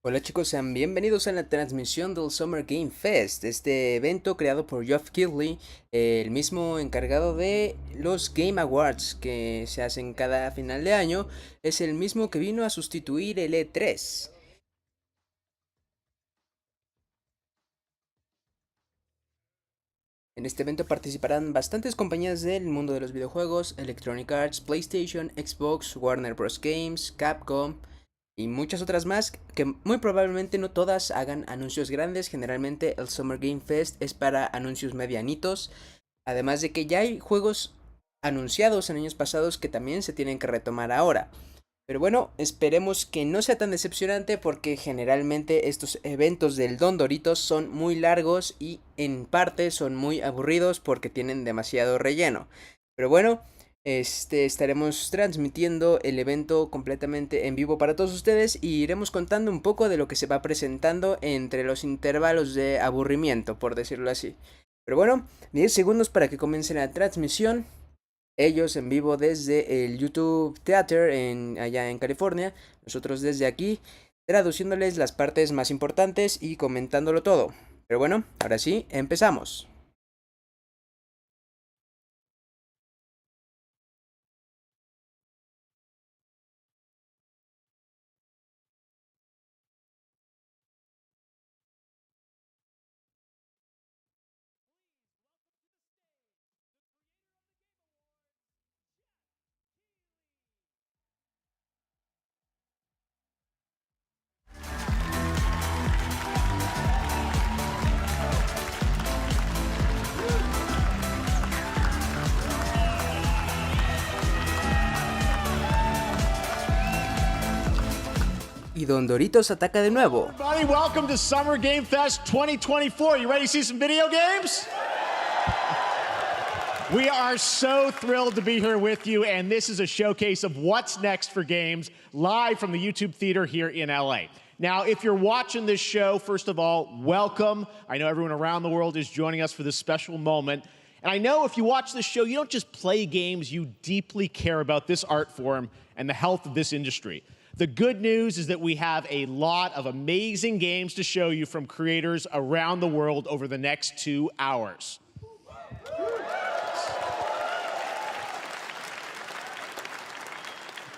Hola chicos, sean bienvenidos a la transmisión del Summer Game Fest, este evento creado por Geoff Keighley, el mismo encargado de los Game Awards que se hacen cada final de año. Es el mismo que vino a sustituir el E3. En este evento participarán bastantes compañías del mundo de los videojuegos: Electronic Arts, PlayStation, Xbox, Warner Bros. Games, Capcom y muchas otras más, que muy probablemente no todas hagan anuncios grandes. Generalmente el Summer Game Fest es para anuncios medianitos, además de que ya hay juegos anunciados en años pasados que también se tienen que retomar ahora. Pero bueno, esperemos que no sea tan decepcionante, porque generalmente estos eventos del Don Doritos son muy largos y en parte son muy aburridos porque tienen demasiado relleno. Pero bueno, estaremos transmitiendo el evento completamente en vivo para todos ustedes y iremos contando un poco de lo que se va presentando entre los intervalos de aburrimiento, por decirlo así. Pero bueno, 10 segundos para que comience la transmisión. Ellos en vivo desde el YouTube Theater allá en California. Nosotros desde aquí, traduciéndoles las partes más importantes y comentándolo todo. Pero bueno, ahora sí, empezamos. Y Don Doritos ataca de nuevo. Everybody, welcome to Summer Game Fest 2024. You ready to see some video games? We are so thrilled to be here with you, and this is a showcase of what's next for games, live from the YouTube Theater here in LA. Now, if you're watching this show, first of all, welcome. I know everyone around the world is joining us for this special moment. And I know if you watch this show, you don't just play games, you deeply care about this art form and the health of this industry. The good news is that we have a lot of amazing games to show you from creators around the world over the next 2 hours.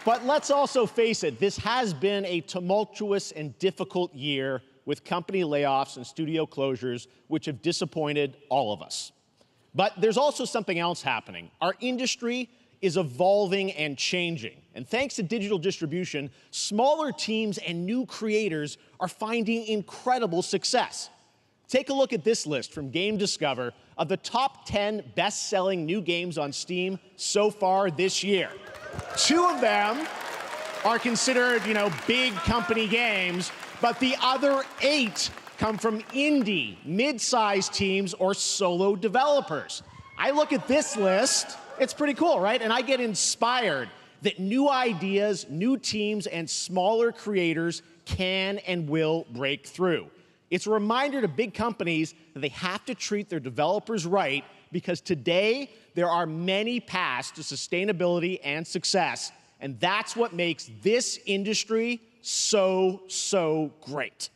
But let's also face it, this has been a tumultuous and difficult year with company layoffs and studio closures, which have disappointed all of us. But there's also something else happening. Our industry is evolving and changing. And thanks to digital distribution, smaller teams and new creators are finding incredible success. Take a look at this list from Game Discover of the top 10 best-selling new games on Steam so far this year. 2 of them are considered, big company games, but the other 8 come from indie, mid-sized teams or solo developers. I look at this list, it's pretty cool, right? And I get inspired that new ideas, new teams, and smaller creators can and will break through. It's a reminder to big companies that they have to treat their developers right, because today there are many paths to sustainability and success, and that's what makes this industry so great.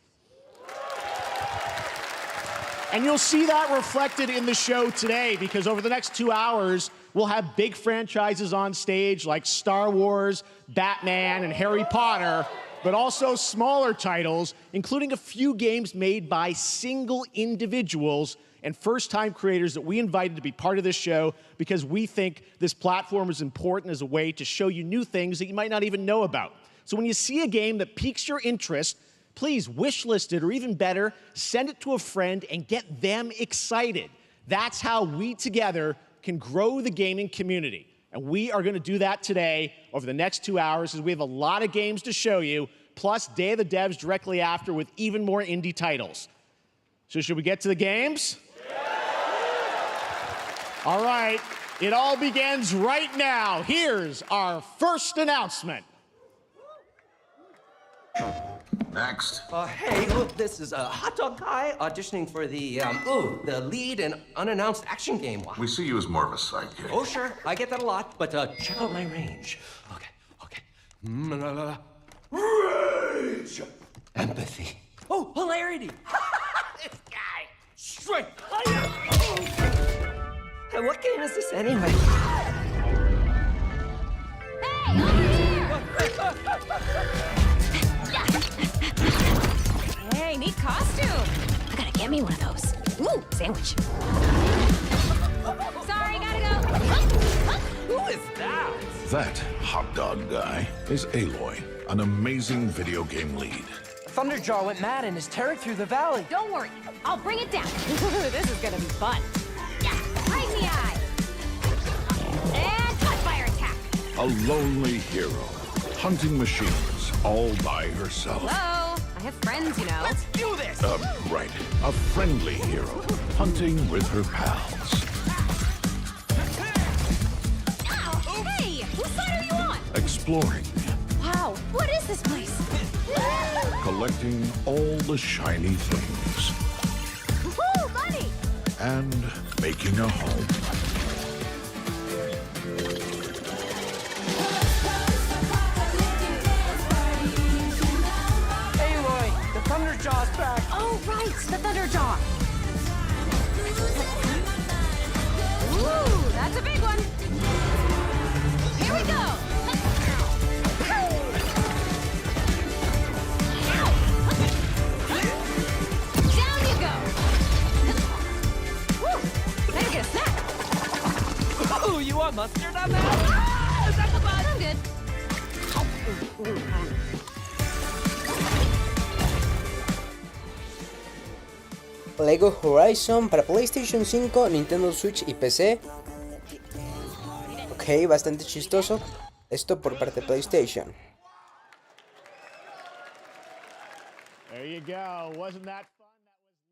And you'll see that reflected in the show today, because over the next 2 hours, we'll have big franchises on stage like Star Wars, Batman, and Harry Potter, but also smaller titles, including a few games made by single individuals and first-time creators that we invited to be part of this show, because we think this platform is important as a way to show you new things that you might not even know about. So when you see a game that piques your interest, please wishlist it, or even better, send it to a friend and get them excited. That's how we together can grow the gaming community. And we are going to do that today over the next 2 hours, as we have a lot of games to show you, plus Day of the Devs directly after with even more indie titles. So should we get to the games? All right, it all begins right now. Here's our first announcement. Next. Hey, look, this is a hot dog guy auditioning for the lead and unannounced action game. We see you as more of a sidekick. Oh, sure, I get that a lot, but check out my range. Okay. Rage! Empathy. Oh, hilarity! This guy! Straight fire! And what game is this anyway? Hey, over here! Hey, neat costume. I gotta get me one of those. Ooh, sandwich. Sorry, gotta go. Who is that? That hot dog guy is Aloy, an amazing video game lead. Thunderjaw went mad and is tearing through the valley. Don't worry, I'll bring it down. This is gonna be fun. Yeah, right in the eye. And cut fire attack. A lonely hero, hunting machines all by herself. Hello, I have friends, you know. Let's do this! Right. A friendly hero, hunting with her pals. Ow, hey, whose side are you on? Exploring, Wow, what is this place? collecting all the shiny things, Woo, money! and making a home. Aloy, the Thunderjaw's back. Oh, right, the Thunderjaw. Ooh, that's a big one. Here we go. Down you go. Woo, better get a snack. Oh, you want mustard on that? Ah, is that the bug? I'm good. Lego Horizon para PlayStation 5, Nintendo Switch y PC. Ok, bastante chistoso. Esto por parte de PlayStation. There you go. Wasn't that fun? That was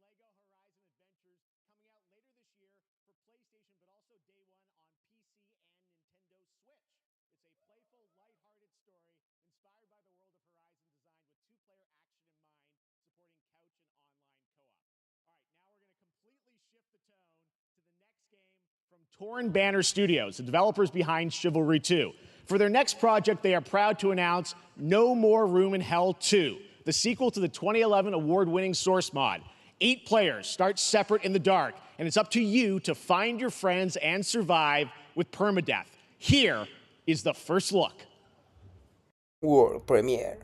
Lego Horizon Adventures coming out later this year for PlayStation, but also day one on PC and Nintendo Switch. It's a playful, lighthearted story inspired by the world of Horizon, designed with two-player action in mind, supporting couch and online co-op. All right, now we're going to completely shift the tone to the next game from Torn Banner Studios, the developers behind Chivalry 2. For their next project, they are proud to announce No More Room in Hell 2, the sequel to the 2011 award-winning Source mod. 8 players start separate in the dark, and it's up to you to find your friends and survive with permadeath. Here is the first look. World Premiere.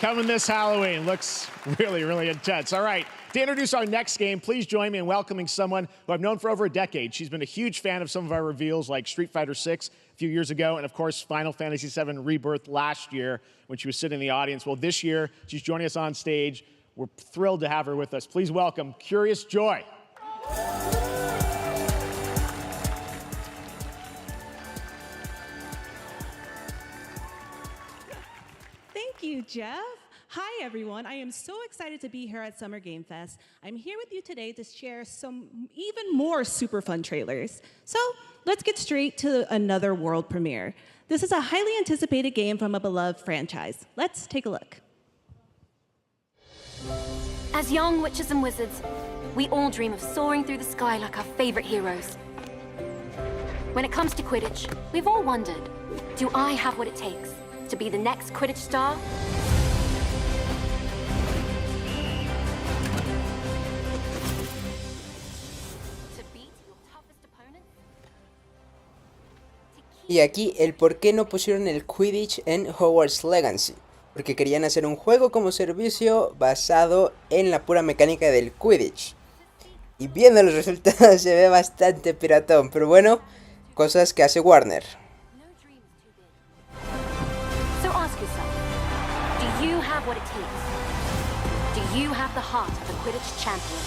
Coming this Halloween. Looks really, really intense. All right, to introduce our next game, please join me in welcoming someone who I've known for over a decade. She's been a huge fan of some of our reveals like Street Fighter 6 a few years ago, and of course, Final Fantasy 7 Rebirth last year when she was sitting in the audience. Well, this year, she's joining us on stage. We're thrilled to have her with us. Please welcome Curious Joy. Thank you, Jeff. Hi, everyone. I am so excited to be here at Summer Game Fest. I'm here with you today to share some even more super fun trailers. So let's get straight to another world premiere. This is a highly anticipated game from a beloved franchise. Let's take a look. As young witches and wizards, we all dream of soaring through the sky like our favorite heroes. When it comes to Quidditch, we've all wondered, do I have what it takes to be the next Quidditch star? To beat your toughest opponent? Y aquí el por qué no pusieron el Quidditch en Hogwarts Legacy. Porque querían hacer un juego como servicio basado en la pura mecánica del Quidditch. Y viendo los resultados se ve bastante piratón. Pero bueno, cosas que hace Warner. No dream is too big. So ask yourself, do you have what it takes? Do you have the heart of a Quidditch champion?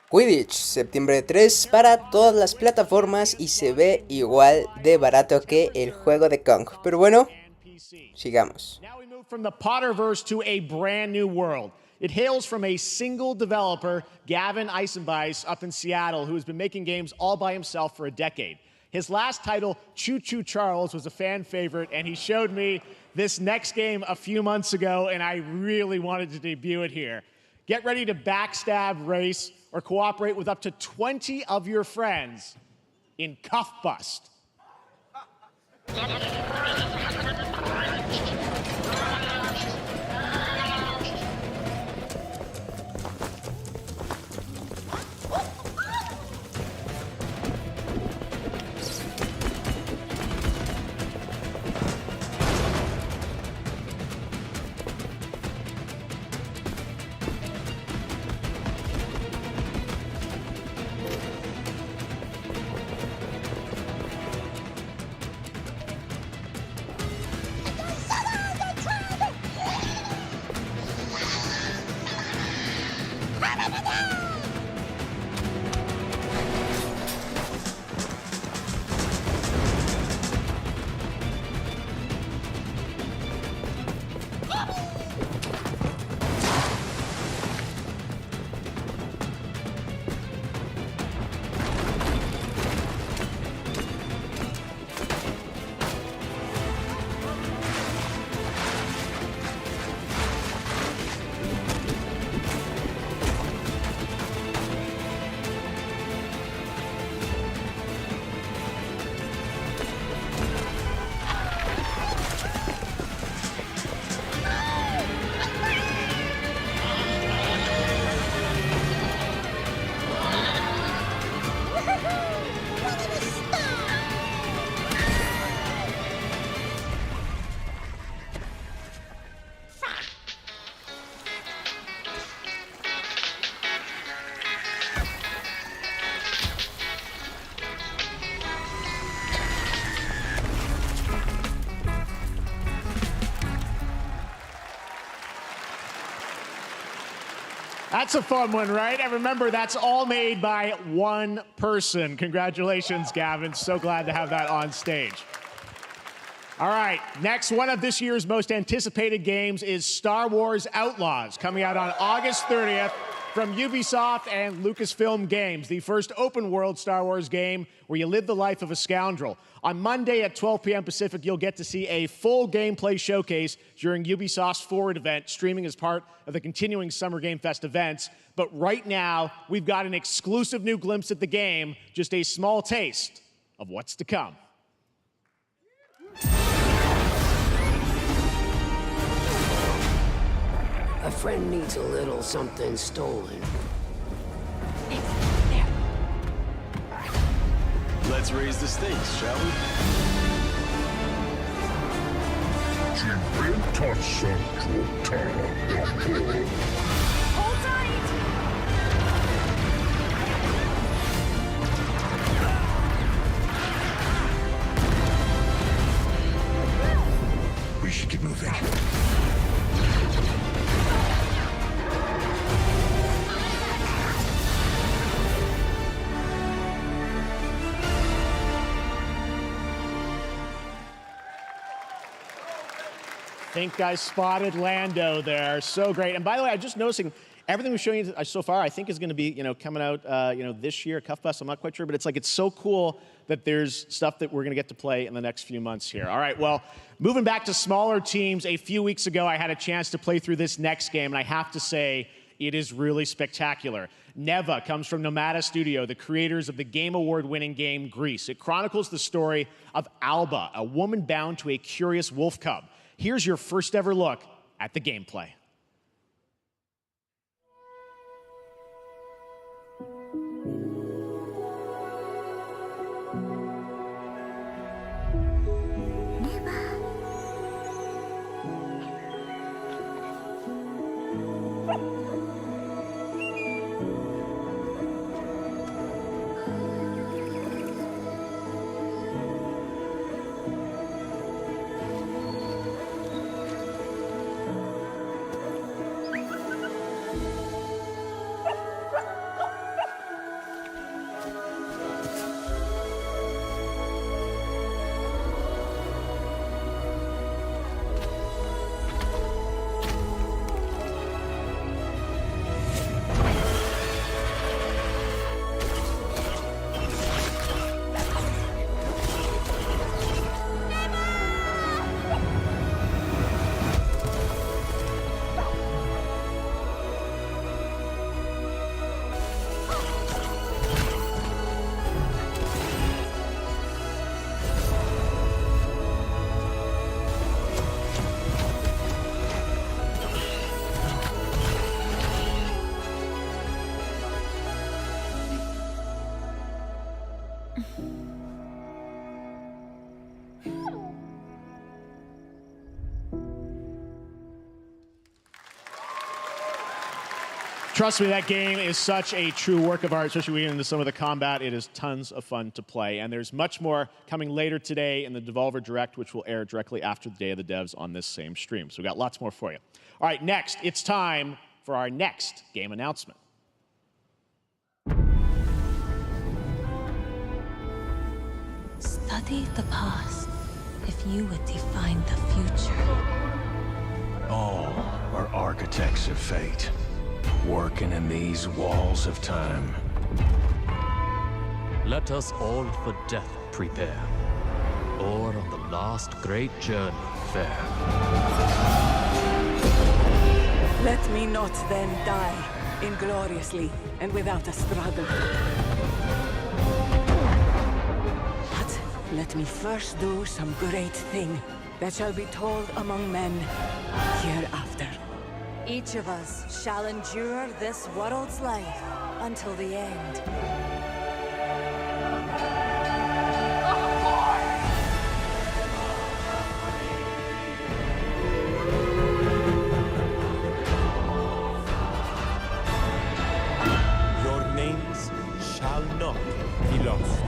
Quidditch, septiembre 3 para todas las plataformas y se ve igual de barato que el juego de Kong. Pero bueno, sigamos. Now we move from the Potterverse to a brand new world. It hails from a single developer, Gavin Eisenbeis, up in Seattle, who has been making games all by himself for a decade. His last title, Choo Choo Charles, was a fan favorite, and he showed me this next game a few months ago, and I really wanted to debut it here. Get ready to backstab, race, or cooperate with up to 20 of your friends in Cuff Bust. That's a fun one, right? And remember, that's all made by one person. Congratulations, Gavin. So glad to have that on stage. All right, next, one of this year's most anticipated games is Star Wars Outlaws, coming out on August 30th from Ubisoft and Lucasfilm Games, the first open-world Star Wars game where you live the life of a scoundrel. On Monday at 12 p.m. Pacific, you'll get to see a full gameplay showcase during Ubisoft's Forward event, streaming as part of the continuing Summer Game Fest events. But right now, we've got an exclusive new glimpse at the game, just a small taste of what's to come. A friend needs a little something stolen. Let's raise the stakes, shall we? Hold tight! We should get moving. think I spotted Lando there. So great. And by the way, I'm just noticing everything we've shown you so far, I think is going to be, coming out, this year. Cuff Bus, I'm not quite sure, but it's so cool that there's stuff that we're going to get to play in the next few months here. All right, well, moving back to smaller teams, a few weeks ago, I had a chance to play through this next game, and I have to say, it is really spectacular. Neva comes from Nomada Studio, the creators of the Game Award-winning game Grease. It chronicles the story of Alba, a woman bound to a curious wolf cub. Here's your first ever look at the gameplay. Trust me, that game is such a true work of art, especially when we get into some of the combat. It is tons of fun to play. And there's much more coming later today in the Devolver Direct, which will air directly after the Day of the Devs on this same stream. So we've got lots more for you. All right, next, it's time for our next game announcement. Study the past if you would define the future. All are architects of fate, working in these walls of time. Let us all for death prepare, or on the last great journey fare. Let me not then die ingloriously and without a struggle. But let me first do some great thing that shall be told among men hereafter. Each of us shall endure this world's life until the end. Your names shall not be lost.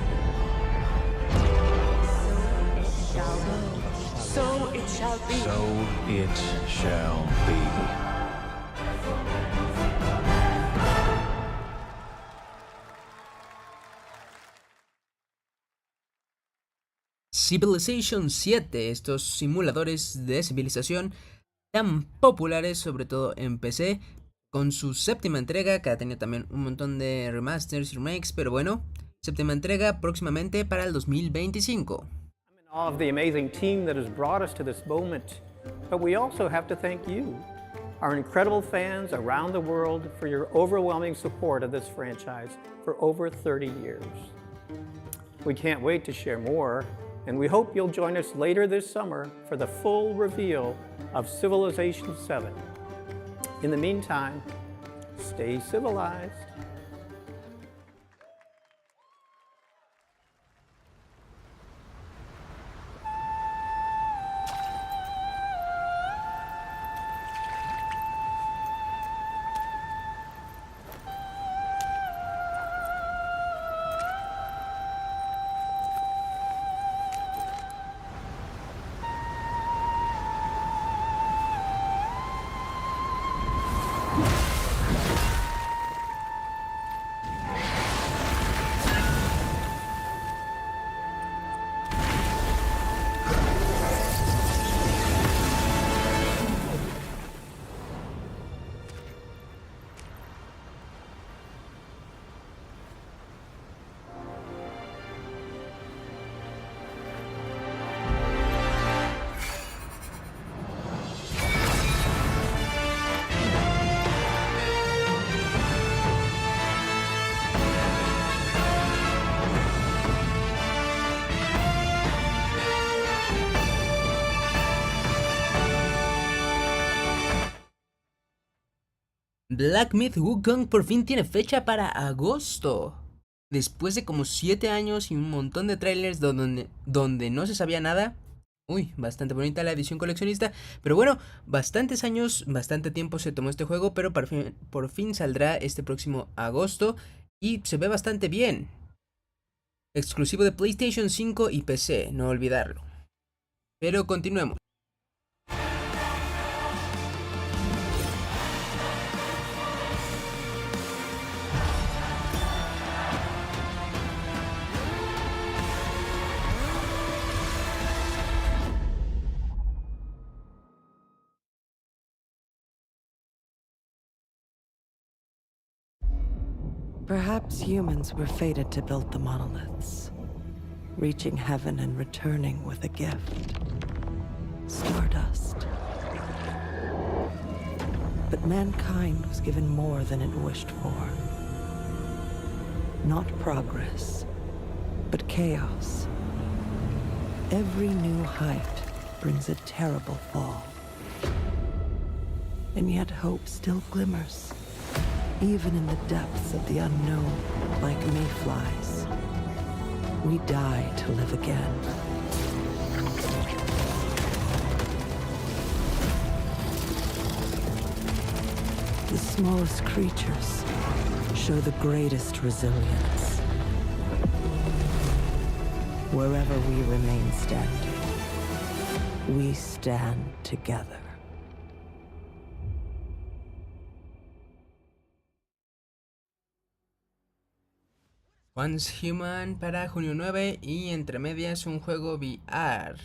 So it shall be. So it shall be. Civilization 7, estos simuladores de civilización tan populares, sobre todo en PC, con su séptima entrega, que ha tenido también un montón de remasters y remakes, pero bueno, séptima entrega próximamente para el 2025. All of the amazing team that has brought us to this moment, but we also have to thank you, our incredible fans around the world, for your overwhelming support of this franchise for over 30 years. We can't wait to share more, and we hope you'll join us later this summer for the full reveal of Civilization 7. In the meantime, stay civilized. Black Myth Wukong por fin tiene fecha para agosto. Después de como 7 años y un montón de trailers donde no se sabía nada. Uy, bastante bonita la edición coleccionista. Pero bueno, bastantes años, bastante tiempo se tomó este juego, pero por fin saldrá este próximo agosto. Y se ve bastante bien. Exclusivo de PlayStation 5 y PC, no olvidarlo. Pero continuemos. Perhaps humans were fated to build the monoliths, reaching heaven and returning with a gift. Stardust. But mankind was given more than it wished for. Not progress, but chaos. Every new height brings a terrible fall. And yet hope still glimmers. Even in the depths of the unknown, like mayflies, we die to live again. The smallest creatures show the greatest resilience. Wherever we remain standing, we stand together. Once Human para junio 9 y entre medias un juego VR.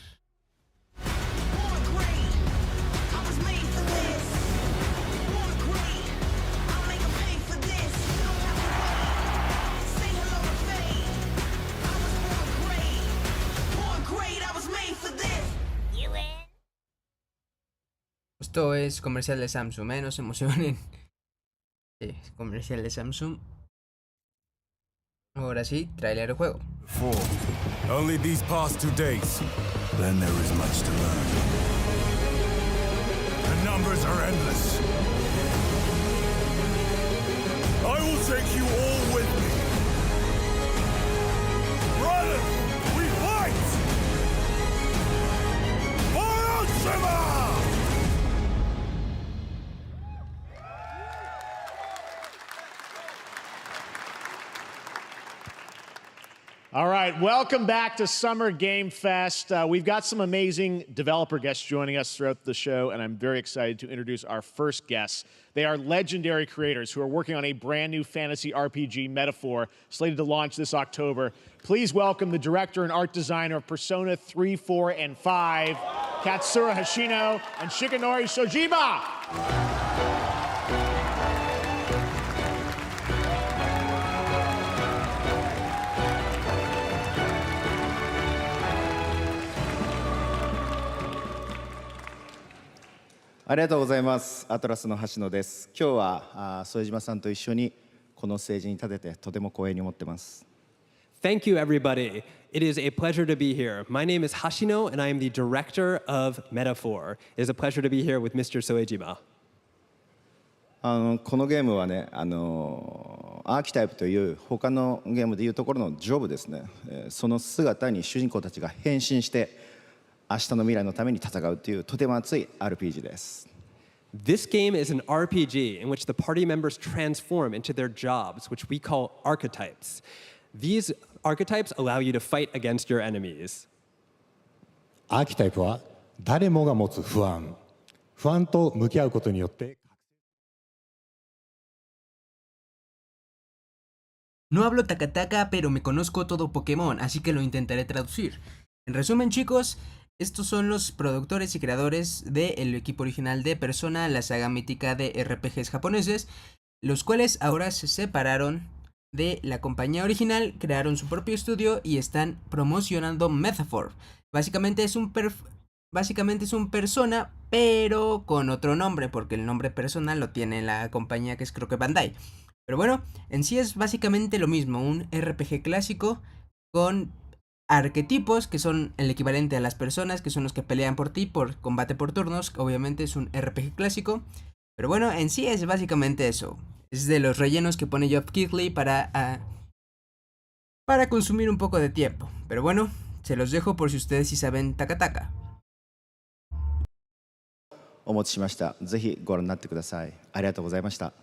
Esto es comercial de Samsung, no se emocionen. Sí, comercial de Samsung. Ahora sí, trailer del juego. Only these past 2 days. Then there is much to learn. The numbers are endless. I will take you all with me. Brothers, we fight! Hiroshima! All right, welcome back to Summer Game Fest. We've got some amazing developer guests joining us throughout the show, and I'm very excited to introduce our first guests. They are legendary creators who are working on a brand new fantasy RPG, Metaphor, slated to launch this October. Please welcome the director and art designer of Persona 3, 4, and 5, Katsura Hashino and Shikanori Shojima. ありがとうございます。アトラスの橋野です。今日は副島さんと一緒にこのステージに立ててとても光栄に思ってます。Thank you, everybody. It is a pleasure to be here. My name is Hashino, and I am the director of Metaphor. It is a pleasure to be here with Mr. Soejima. このゲームはね、アーキタイプという他のゲームでいうところのジョブですね。その姿に主人公たちが変身して明日の未来のために戦うというとても熱い RPG です。This game is an RPG in which the party members transform into their jobs, which we call archetypes. These archetypes allow you to fight against your enemies. アーキタイプは誰もが持つ不安と向き合うことによって No hablo takataka, pero me conozco todo Pokémon, así que lo intentaré traducir. En resumen, chicos, estos son los productores y creadores del equipo original de Persona, la saga mítica de RPGs japoneses, los cuales ahora se separaron de la compañía original, crearon su propio estudio y están promocionando Metaphor. Básicamente es un Persona, pero con otro nombre, porque el nombre Persona lo tiene la compañía que es, creo que, Bandai. Pero bueno, en sí es básicamente lo mismo, un RPG clásico con arquetipos que son el equivalente a las personas, que son los que pelean por ti por combate por turnos. Obviamente es un RPG clásico, Pero bueno, en sí es básicamente eso. Es de los rellenos que pone Geoff Keighley para consumir un poco de tiempo. Pero bueno, se los dejo por si ustedes sí saben Taka Taka. お持ちしました。ぜひご覧になってください。ありがとうございました。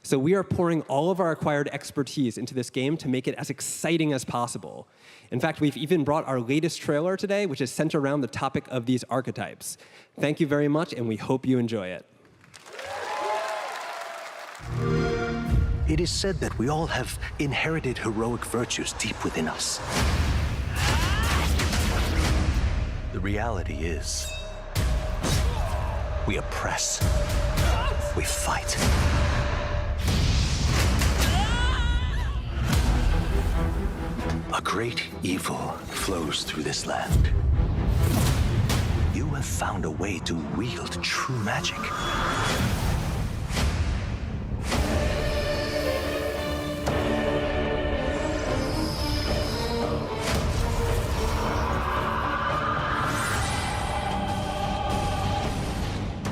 So we are pouring all of our acquired expertise into this game to make it as exciting as possible. In fact, we've even brought our latest trailer today, which is centered around the topic of these archetypes. Thank you very much, and we hope you enjoy it. It is said that we all have inherited heroic virtues deep within us. The reality is, we oppress, we fight. A great evil flows through this land. You have found a way to wield true magic.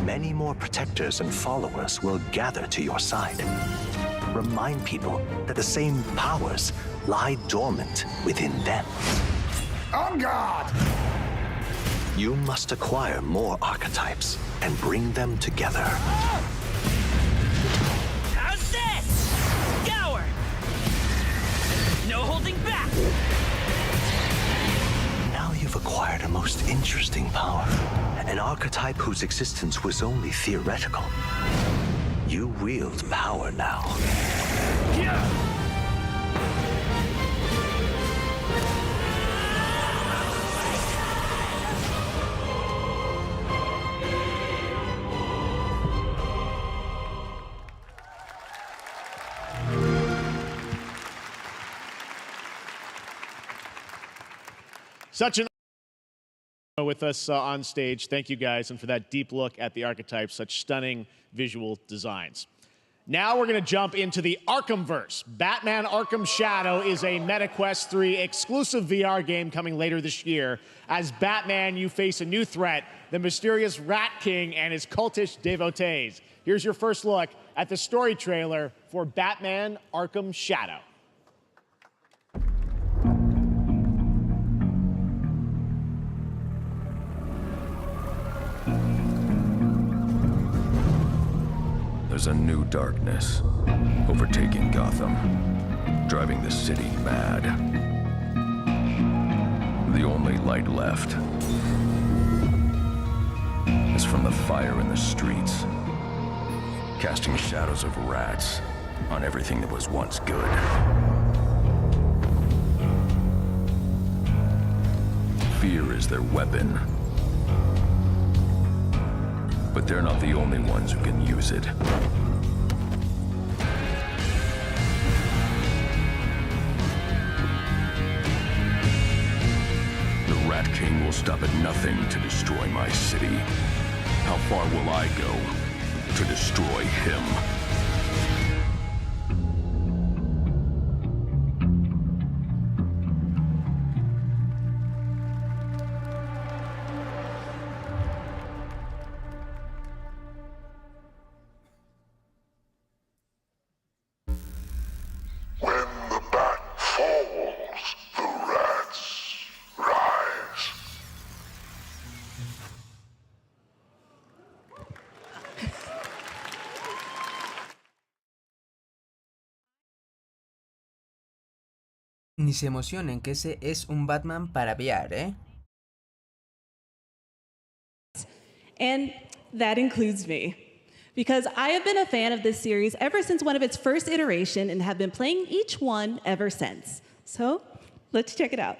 Many more protectors and followers will gather to your side. Remind people that the same powers lie dormant within them. On guard! You must acquire more archetypes and bring them together. How's this? Scour! No holding back! Now you've acquired a most interesting power. An archetype whose existence was only theoretical. You wield power now. Such an with us on stage. Thank you guys, and for that deep look at the archetypes, such stunning visual designs. Now we're going to jump into the Arkhamverse. Batman Arkham Shadow is a MetaQuest 3 exclusive VR game coming later this year. As Batman, you face a new threat, the mysterious Rat King and his cultish devotees. Here's your first look at the story trailer for Batman Arkham Shadow. There's a new darkness overtaking Gotham, driving the city mad. The only light left is from the fire in the streets, casting shadows of rats on everything that was once good. Fear is their weapon. But they're not the only ones who can use it. The Rat King will stop at nothing to destroy my city. How far will I go to destroy him? Ni se emocionen, que ese es un Batman para VR, ¿eh? And that includes me. Because I have been a fan of this series ever since one of its first iteration and have been playing each one ever since. So, let's check it out.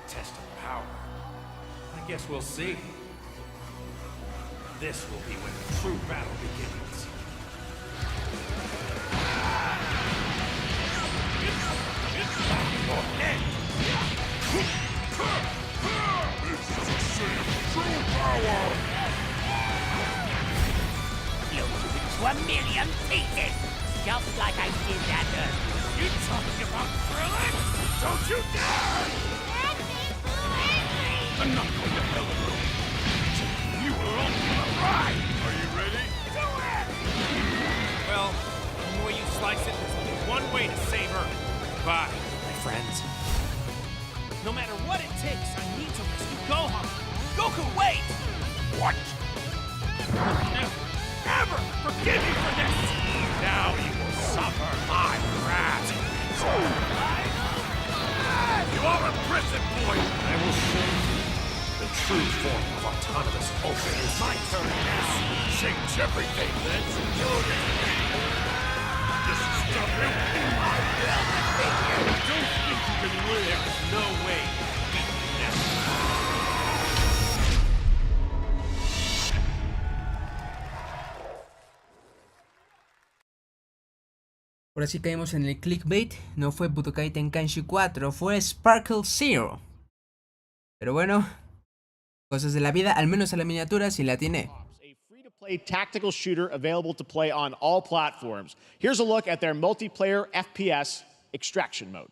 Test of power. I guess we'll see. This will be when the true battle begins. This is a sign of true power! You'll move into a million pieces, just like I did that earlier. You talking about thrilling? Don't you dare! I'm not going to hell alone. You were on the ride! Are you ready? Do it! Well, the way you slice it, there's only one way to save Earth. Goodbye, my friends. No matter what it takes, I need to rescue Gohan. Goku, wait! What? Never, ever forgive you for this! Now you will suffer my wrath. You are a prison boy! I will show you the true form of autonomous Ultra. It's my turn now. Change everything, then. This is nothing. I don't think you can win. There is no way to beat this. Ahora sí caímos en el clickbait. No fue Budokai Tenkaichi 4, fue Sparkle Zero. Pero bueno, cosas de la vida, al menos a la miniatura sí la tiene. A free-to-play tactical shooter available to play on all platforms. Here's a look at their multiplayer FPS extraction mode.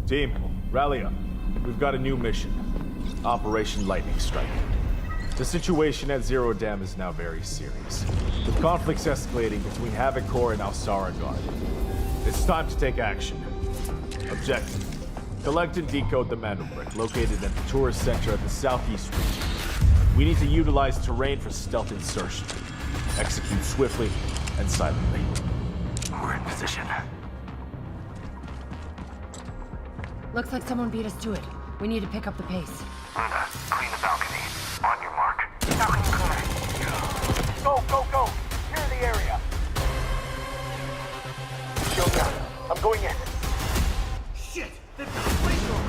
Team, rally up. We've got a new mission. Operation Lightning Strike. The situation at Zero Dam is now very serious, with conflicts escalating between Havoc Corps and Alsara Guard. It's time to take action. Objective: collect and decode the Mando Brick located at the tourist center of the southeast region. We need to utilize terrain for stealth insertion. Execute swiftly and silently. We're in position. Looks like someone beat us to it. We need to pick up the pace. Runa, clean the balcony. On your mark. Balcony clear. Go, go, go! Clear the area! Shield down. I'm going in. Shit! They've got a flamethrower!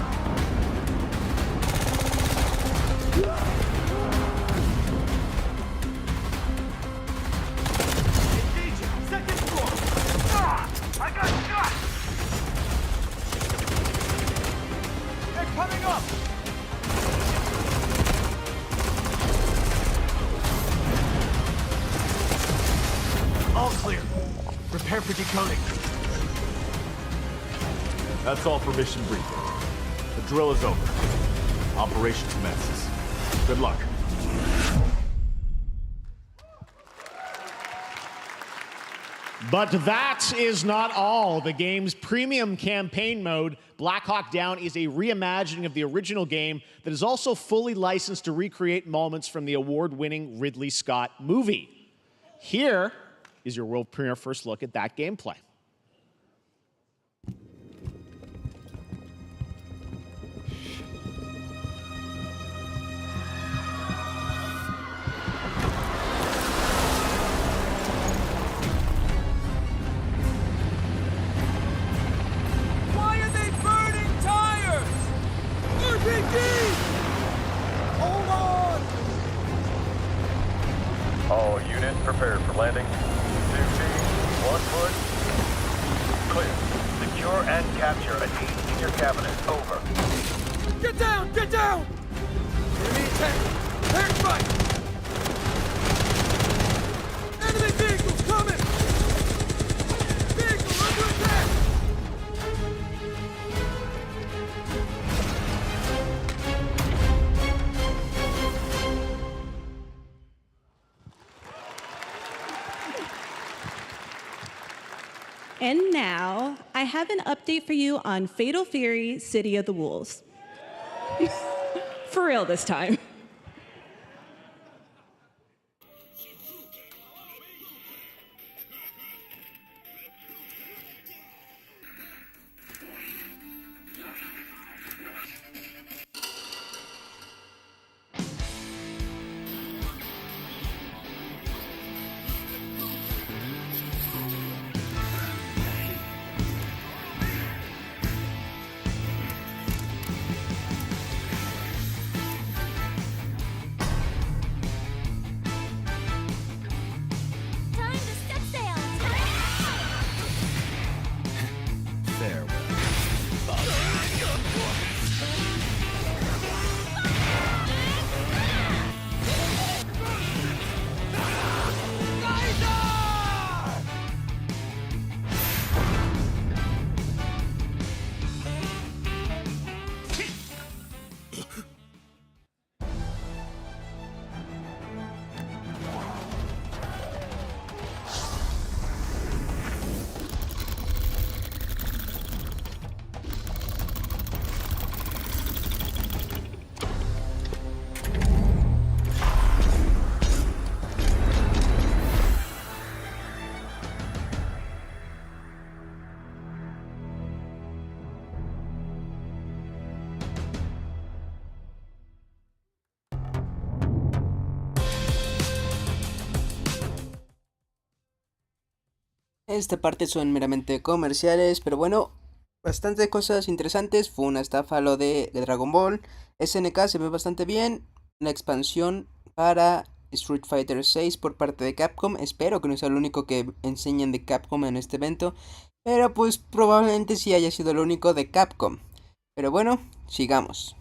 Engaging! Second floor! Ah! I got shot! They're coming up! All clear. Prepare for decoding. That's all for mission briefing. The drill is over. Operation commences. Good luck. But that is not all. The game's premium campaign mode, Black Hawk Down, is a reimagining of the original game that is also fully licensed to recreate moments from the award-winning Ridley Scott movie. Here is your world premiere first look at that gameplay. Why are they burning tires? RPG! Hold on! All units prepared for landing. 2 teams, 1 foot. Clear. Secure and capture a gate in your cabinet. Over. Get down! Get down! Enemy attack! Air strike! Enemy vehicles coming! Vehicle under attack! And now, I have an update for you on Fatal Fury: City of the Wolves. For real this time. Esta parte son meramente comerciales, pero bueno, bastante cosas interesantes. Fue una estafa lo de Dragon Ball. SNK se ve bastante bien. La expansión para Street Fighter 6 por parte de Capcom. Espero que no sea lo único que enseñen de Capcom en este evento, pero pues probablemente sí haya sido lo único de Capcom. Pero bueno, sigamos.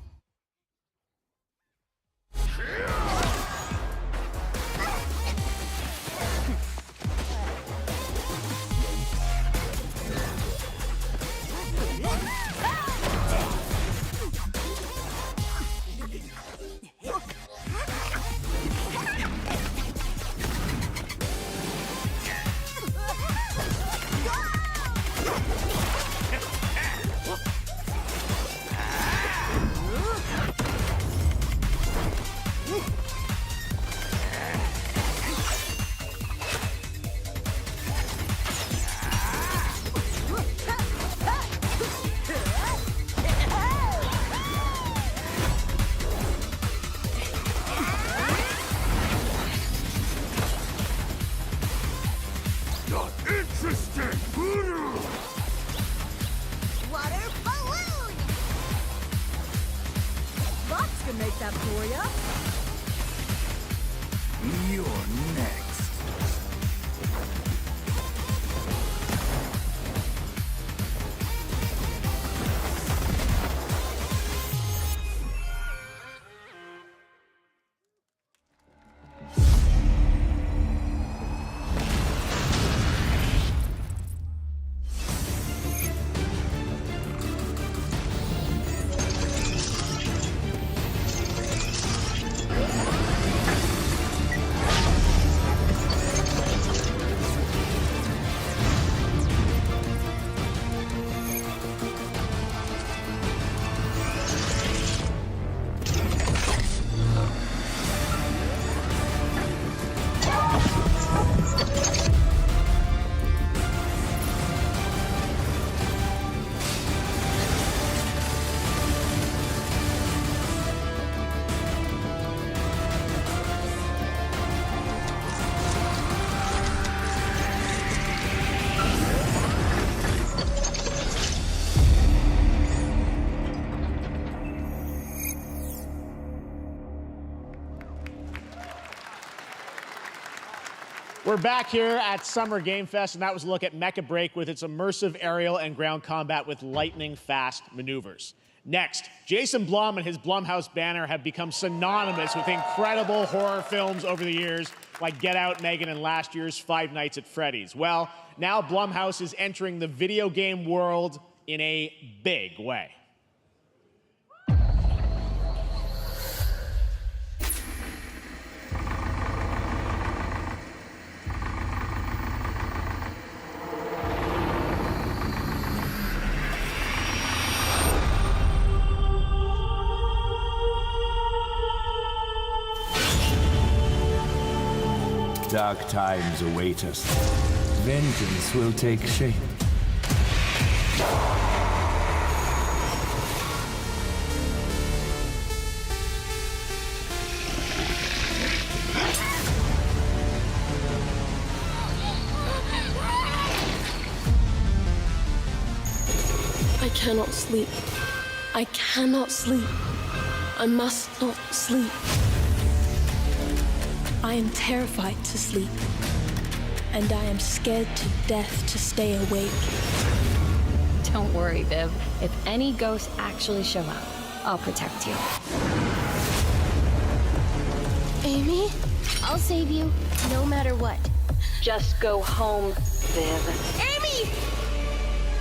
Water balloon! Lots can make that for ya. You're next. We're back here at Summer Game Fest, and that was a look at Mecha Break with its immersive aerial and ground combat with lightning-fast maneuvers. Next, Jason Blum and his Blumhouse banner have become synonymous with incredible horror films over the years, like Get Out, Megan, and last year's Five Nights at Freddy's. Well, now Blumhouse is entering the video game world in a big way. Dark times await us. Vengeance will take shape. I cannot sleep. I cannot sleep. I must not sleep. I am terrified to sleep, and I am scared to death to stay awake. Don't worry, Viv. If any ghosts actually show up, I'll protect you. Amy, I'll save you, no matter what. Just go home, Viv. Amy!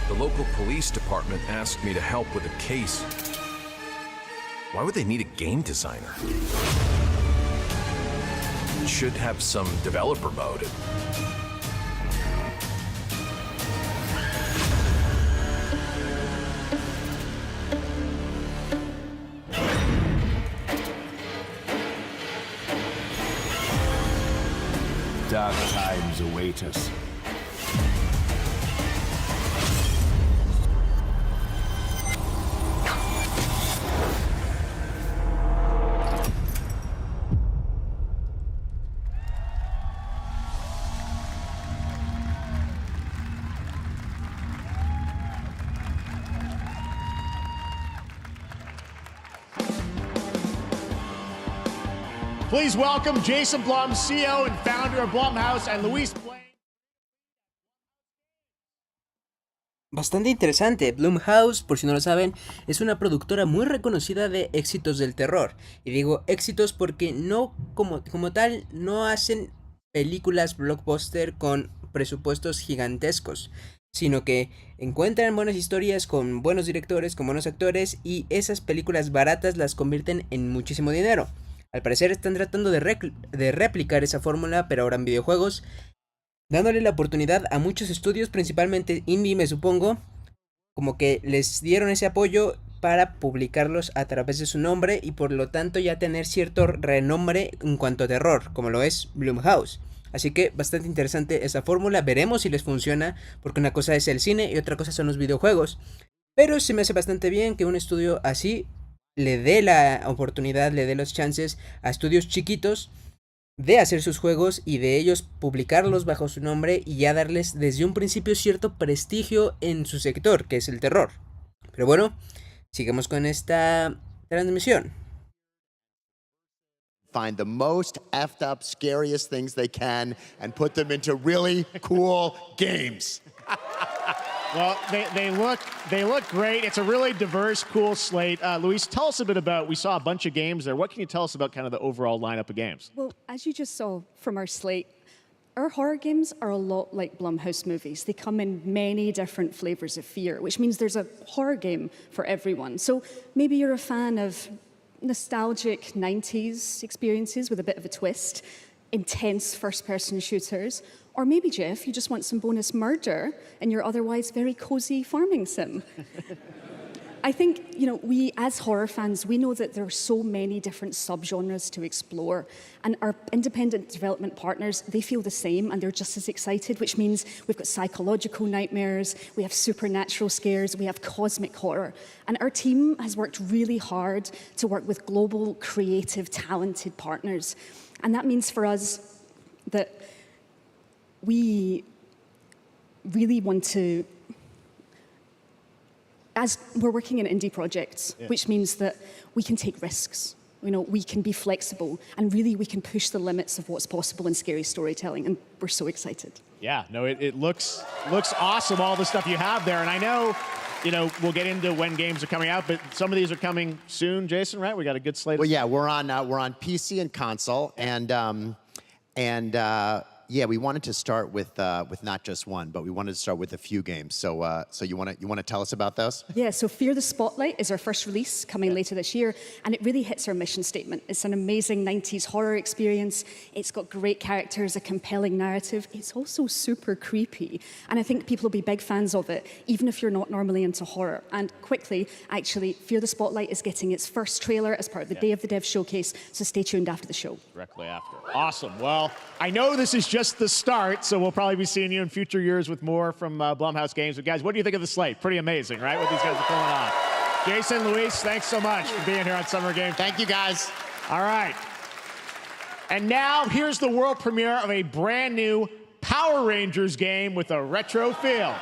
The local police department asked me to help with a case. Why would they need a game designer? Should have some developer mode. Dark times await us. Please welcome Jason Blum, CEO and founder of Blumhouse, and Luis Blaine. Bastante interesante. Blumhouse, por si no lo saben, es una productora muy reconocida de éxitos del terror. Y digo éxitos porque no como tal no hacen películas blockbuster con presupuestos gigantescos, sino que encuentran buenas historias con buenos directores, con buenos actores, y esas películas baratas las convierten en muchísimo dinero. Al parecer están tratando de replicar esa fórmula, pero ahora en videojuegos, dándole la oportunidad a muchos estudios, principalmente indie me supongo, como que les dieron ese apoyo para publicarlos a través de su nombre y por lo tanto ya tener cierto renombre en cuanto a terror, como lo es Blumhouse. Así que bastante interesante esa fórmula, veremos si les funciona, porque una cosa es el cine y otra cosa son los videojuegos. Pero se me hace bastante bien que un estudio así le dé la oportunidad, le dé los chances a estudios chiquitos de hacer sus juegos y de ellos publicarlos bajo su nombre y ya darles desde un principio cierto prestigio en su sector, que es el terror. Pero bueno, sigamos con esta transmisión. Find the most effed up, scariest things they can and put them into really cool games. Well, they look great. It's a really diverse, cool slate. Luis, tell us a bit about, we saw a bunch of games there. What can you tell us about kind of the overall lineup of games? Well, as you just saw from our slate, our horror games are a lot like Blumhouse movies. They come in many different flavors of fear, which means there's a horror game for everyone. So maybe you're a fan of nostalgic 90s experiences with a bit of a twist, intense first-person shooters, or maybe, Jeff, you just want some bonus murder in your otherwise very cozy farming sim. I think, you know, we as horror fans, we know that there are so many different subgenres to explore, and our independent development partners, they feel the same and they're just as excited, which means we've got psychological nightmares, we have supernatural scares, we have cosmic horror. And our team has worked really hard to work with global, creative, talented partners. And that means for us that we really want to, as we're working in indie projects, which means that we can take risks. we can be flexible and really we can push the limits of what's possible in scary storytelling, and we're so excited. Yeah, no, it looks awesome, all the stuff you have there. And I know, we'll get into when games are coming out, but some of these are coming soon, Jason, right? We got a good slate. Well, yeah, we're on PC and console, yeah, we wanted to start with not just one, but we wanted to start with a few games. So you want to tell us about those? Yeah, so Fear the Spotlight is our first release coming later this year, and it really hits our mission statement. It's an amazing 90s horror experience. It's got great characters, a compelling narrative. It's also super creepy, and I think people will be big fans of it, even if you're not normally into horror. And quickly, actually, Fear the Spotlight is getting its first trailer as part of the Day of the Dev showcase, so stay tuned after the show. Directly after. Awesome. Well, I know this is just the start, so we'll probably be seeing you in future years with more from Blumhouse Games. But guys, what do you think of the slate? Pretty amazing, right? What these guys are pulling on. Jason, Luis, thanks so much for being here on Summer Game. Thank you, guys. All right. And now here's the world premiere of a brand new Power Rangers game with a retro feel.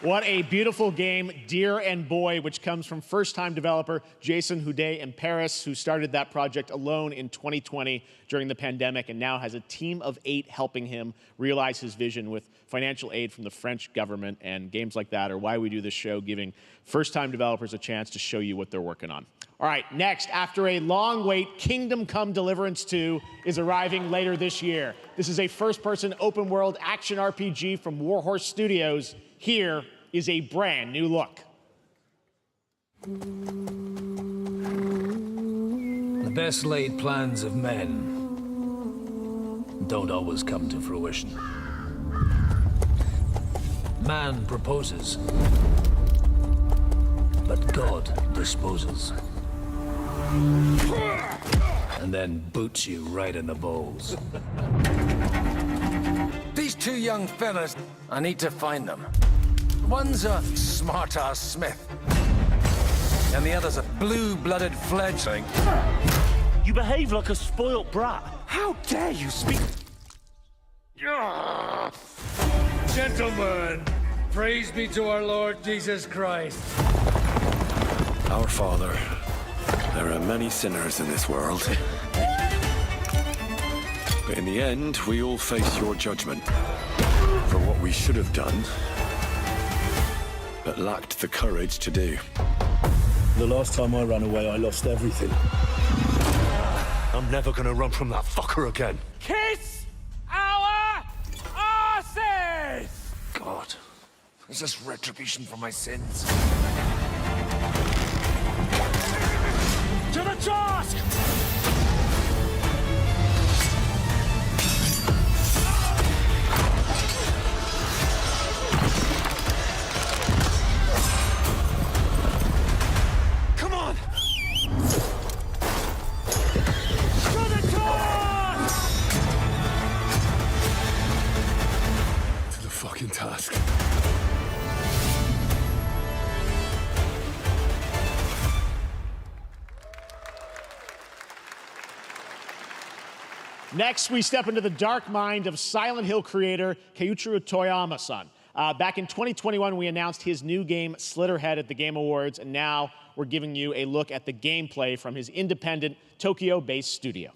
What a beautiful game, Dear and Boy, which comes from first-time developer Jason Houdet in Paris, who started that project alone in 2020 during the pandemic and now has a team of 8 helping him realize his vision with financial aid from the French government. And games like that are why we do this show, giving first-time developers a chance to show you what they're working on. All right, next, after a long wait, Kingdom Come Deliverance 2 is arriving later this year. This is a first-person open-world action RPG from Warhorse Studios. Here is a brand new look. The best laid plans of men don't always come to fruition. Man proposes, but God disposes. And then boots you right in the balls. These 2 young fellas. I need to find them. One's a smart-ass smith, and the other's a blue-blooded fledgling. You behave like a spoilt brat. How dare you speak? Gentlemen, praise be to our Lord Jesus Christ. Our Father, there are many sinners in this world. But in the end, we all face your judgment for what we should have done, but lacked the courage to do. The last time I ran away, I lost everything. I'm never gonna run from that fucker again. Kiss our asses! God, is this retribution for my sins? To the task! Come on! To the task! To the fucking task. Next, we step into the dark mind of Silent Hill creator Keiichiro Toyama-san. Back in 2021, we announced his new game, Slitterhead, at the Game Awards, and now we're giving you a look at the gameplay from his independent, Tokyo-based studio.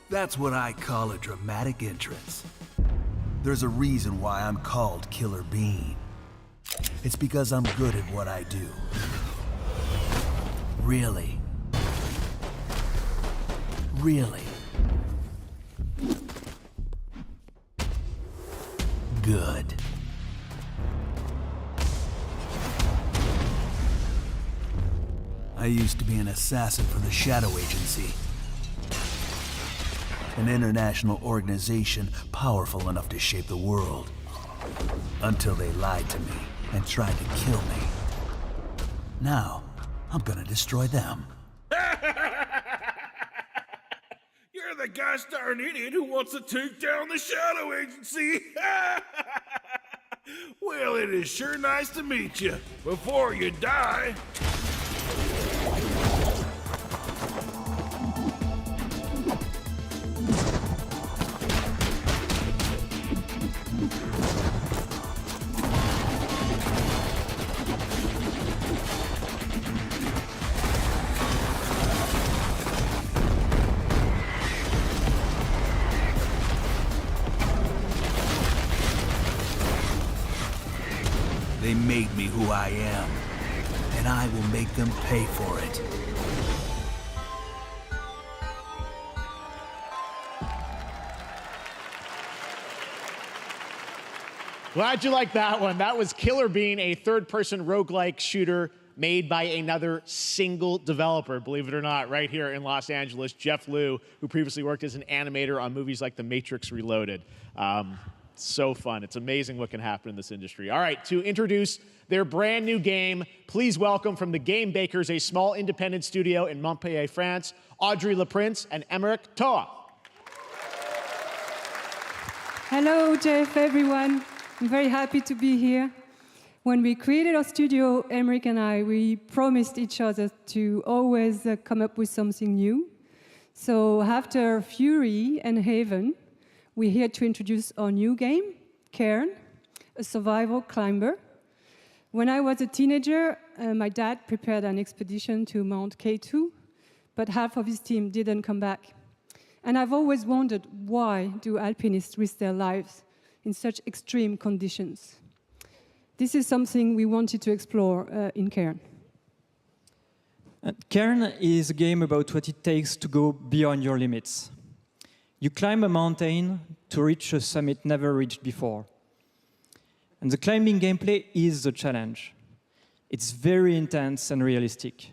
That's what I call a dramatic entrance. There's a reason why I'm called Killer Bean. It's because I'm good at what I do. Really. Really. Good. I used to be an assassin for the Shadow Agency. An international organization powerful enough to shape the world. Until they lied to me and tried to kill me. Now, I'm gonna destroy them. You're the gosh darn idiot who wants to take down the Shadow Agency. Well, it is sure nice to meet you. Before you die... They made me who I am, and I will make them pay for it. Glad you liked that one. That was Killer Bean, a third-person roguelike shooter made by another single developer, believe it or not, right here in Los Angeles, Jeff Liu, who previously worked as an animator on movies like The Matrix Reloaded. So fun. It's amazing what can happen in this industry. All right, to introduce their brand new game, please welcome from the Game Bakers, a small independent studio in Montpellier, France, Audrey Laprince and Emmerich Toa. Hello, Jeff, everyone. I'm very happy to be here. When we created our studio, Emmerich and I, we promised each other to always come up with something new. So after Fury and Haven, we're here to introduce our new game, Cairn, a survival climber. When I was a teenager, my dad prepared an expedition to Mount K2, but half of his team didn't come back. And I've always wondered, why do alpinists risk their lives in such extreme conditions? This is something we wanted to explore in Cairn. Cairn is a game about what it takes to go beyond your limits. You climb a mountain to reach a summit never reached before. And the climbing gameplay is the challenge. It's very intense and realistic.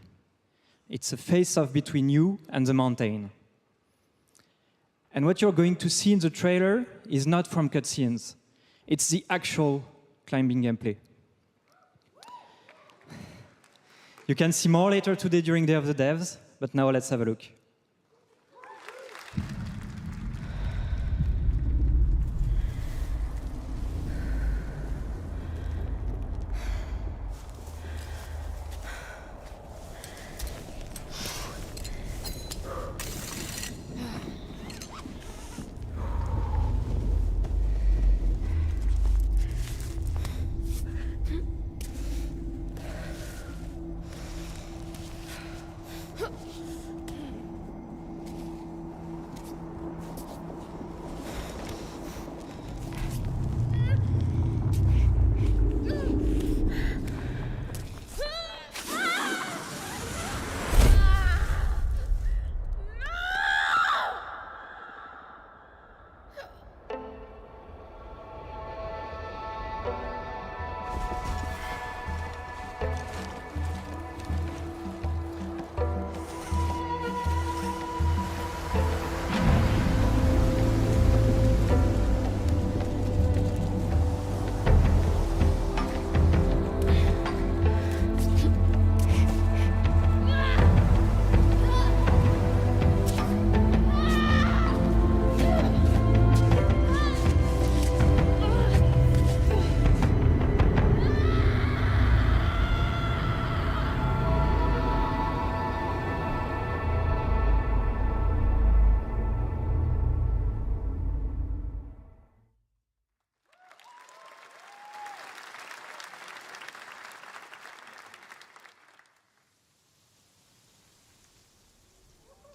It's a face-off between you and the mountain. And what you're going to see in the trailer is not from cutscenes. It's the actual climbing gameplay. You can see more later today during Day of the Devs, but now let's have a look.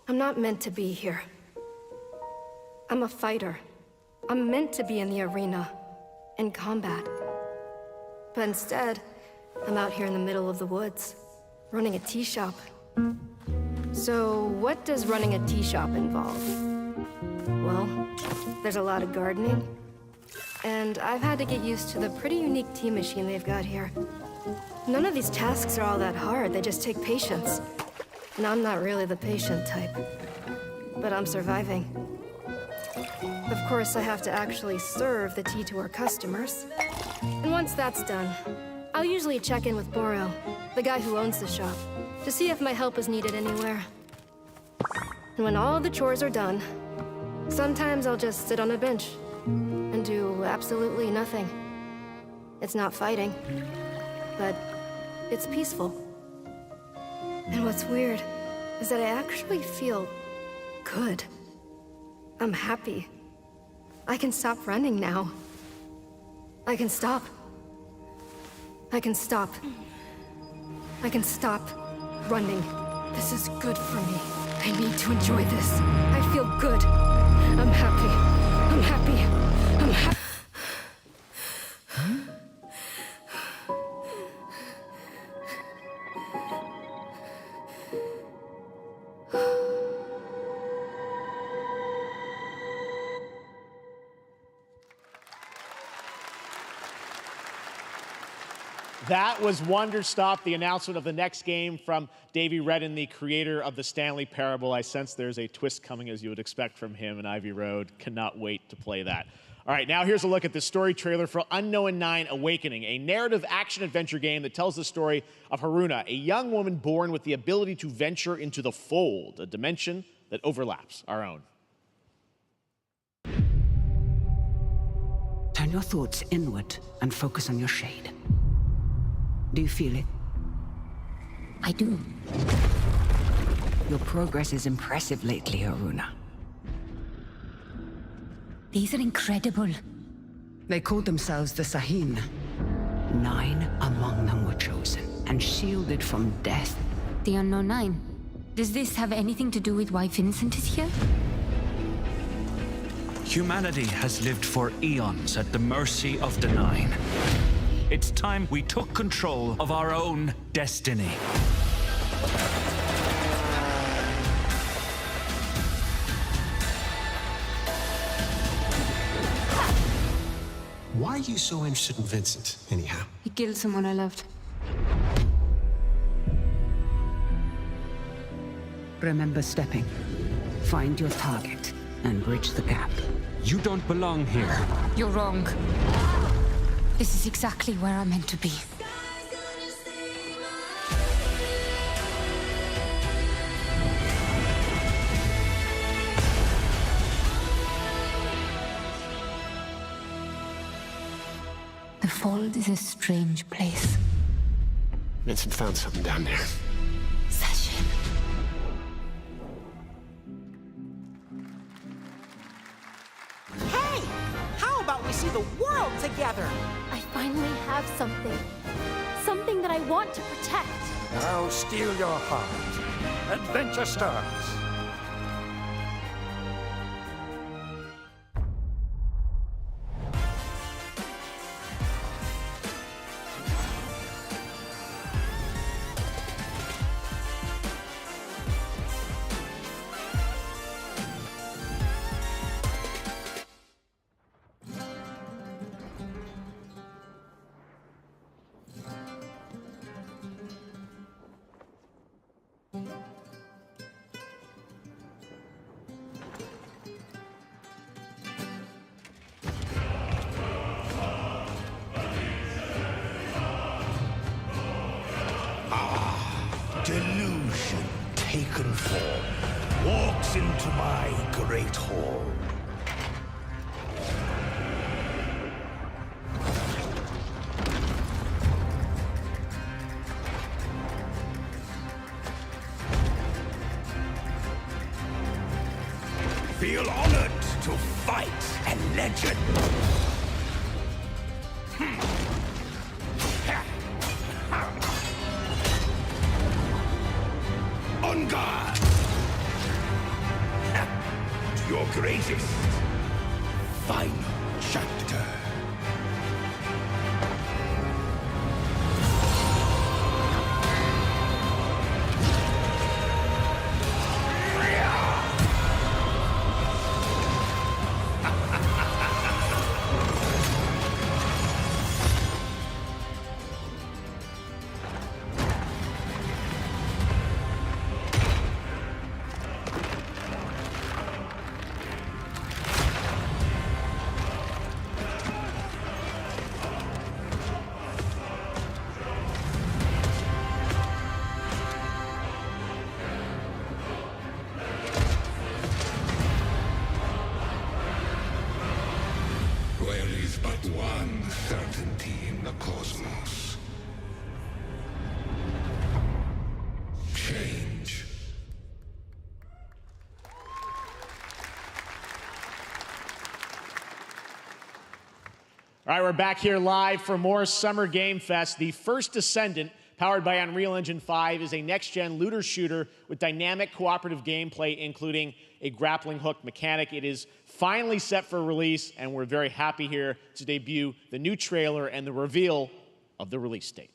I'm not meant to be here. I'm a fighter. I'm meant to be in the arena, in combat. But instead, I'm out here in the middle of the woods, running a tea shop. So what does running a tea shop involve? Well, there's a lot of gardening, and I've had to get used to the pretty unique tea machine they've got here. None of these tasks are all that hard, they just take patience. And I'm not really the patient type, but I'm surviving. Of course, I have to actually serve the tea to our customers. And once that's done, I'll usually check in with Boro, the guy who owns the shop, to see if my help is needed anywhere. And when all the chores are done, Sometimes I'll just sit on a bench and do absolutely nothing. It's not fighting, but it's peaceful. And what's weird is that I actually feel good. I'm happy. I can stop running now. I can stop. I can stop. I can stop running. This is good for me. I need to enjoy this. I feel good. I'm happy. I'm happy. I'm happy. That was Wonder Stop, the announcement of the next game from Davey Redden, the creator of the Stanley Parable. I sense there's a twist coming, as you would expect from him in Ivy Road. Cannot wait to play that. All right, now here's a look at the story trailer for Unknown 9 Awakening, a narrative action-adventure game that tells the story of Haruna, a young woman born with the ability to venture into the fold, a dimension that overlaps our own. Turn your thoughts inward and focus on your shade. Do you feel it? I do. Your progress is impressive lately, Haruna. These are incredible. They called themselves the Sahin. 9 among them were chosen and shielded from death. The Unknown 9. Does this have anything to do with why Vincent is here? Humanity has lived for eons at the mercy of the 9. It's time we took control of our own destiny. Why are you so interested in Vincent, anyhow? He killed someone I loved. Remember stepping. Find your target and bridge the gap. You don't belong here. You're wrong. This is exactly where I'm meant to be. The Fold is a strange place. Vincent found something down there. Session. Hey! How about we see the world together? I finally have something. Something that I want to protect. Now steel your heart. Adventure starts. Delusion taken form walks into my great hall. Feel honored to fight a legend. On guard! To your greatest final chapter. There's but one certainty in the cosmos. Change. All right, we're back here live for more Summer Game Fest. The first Descendant, powered by Unreal Engine 5, is a next-gen looter shooter with dynamic cooperative gameplay, including a grappling hook mechanic. It is finally set for release, and we're very happy here to debut the new trailer and the reveal of the release date.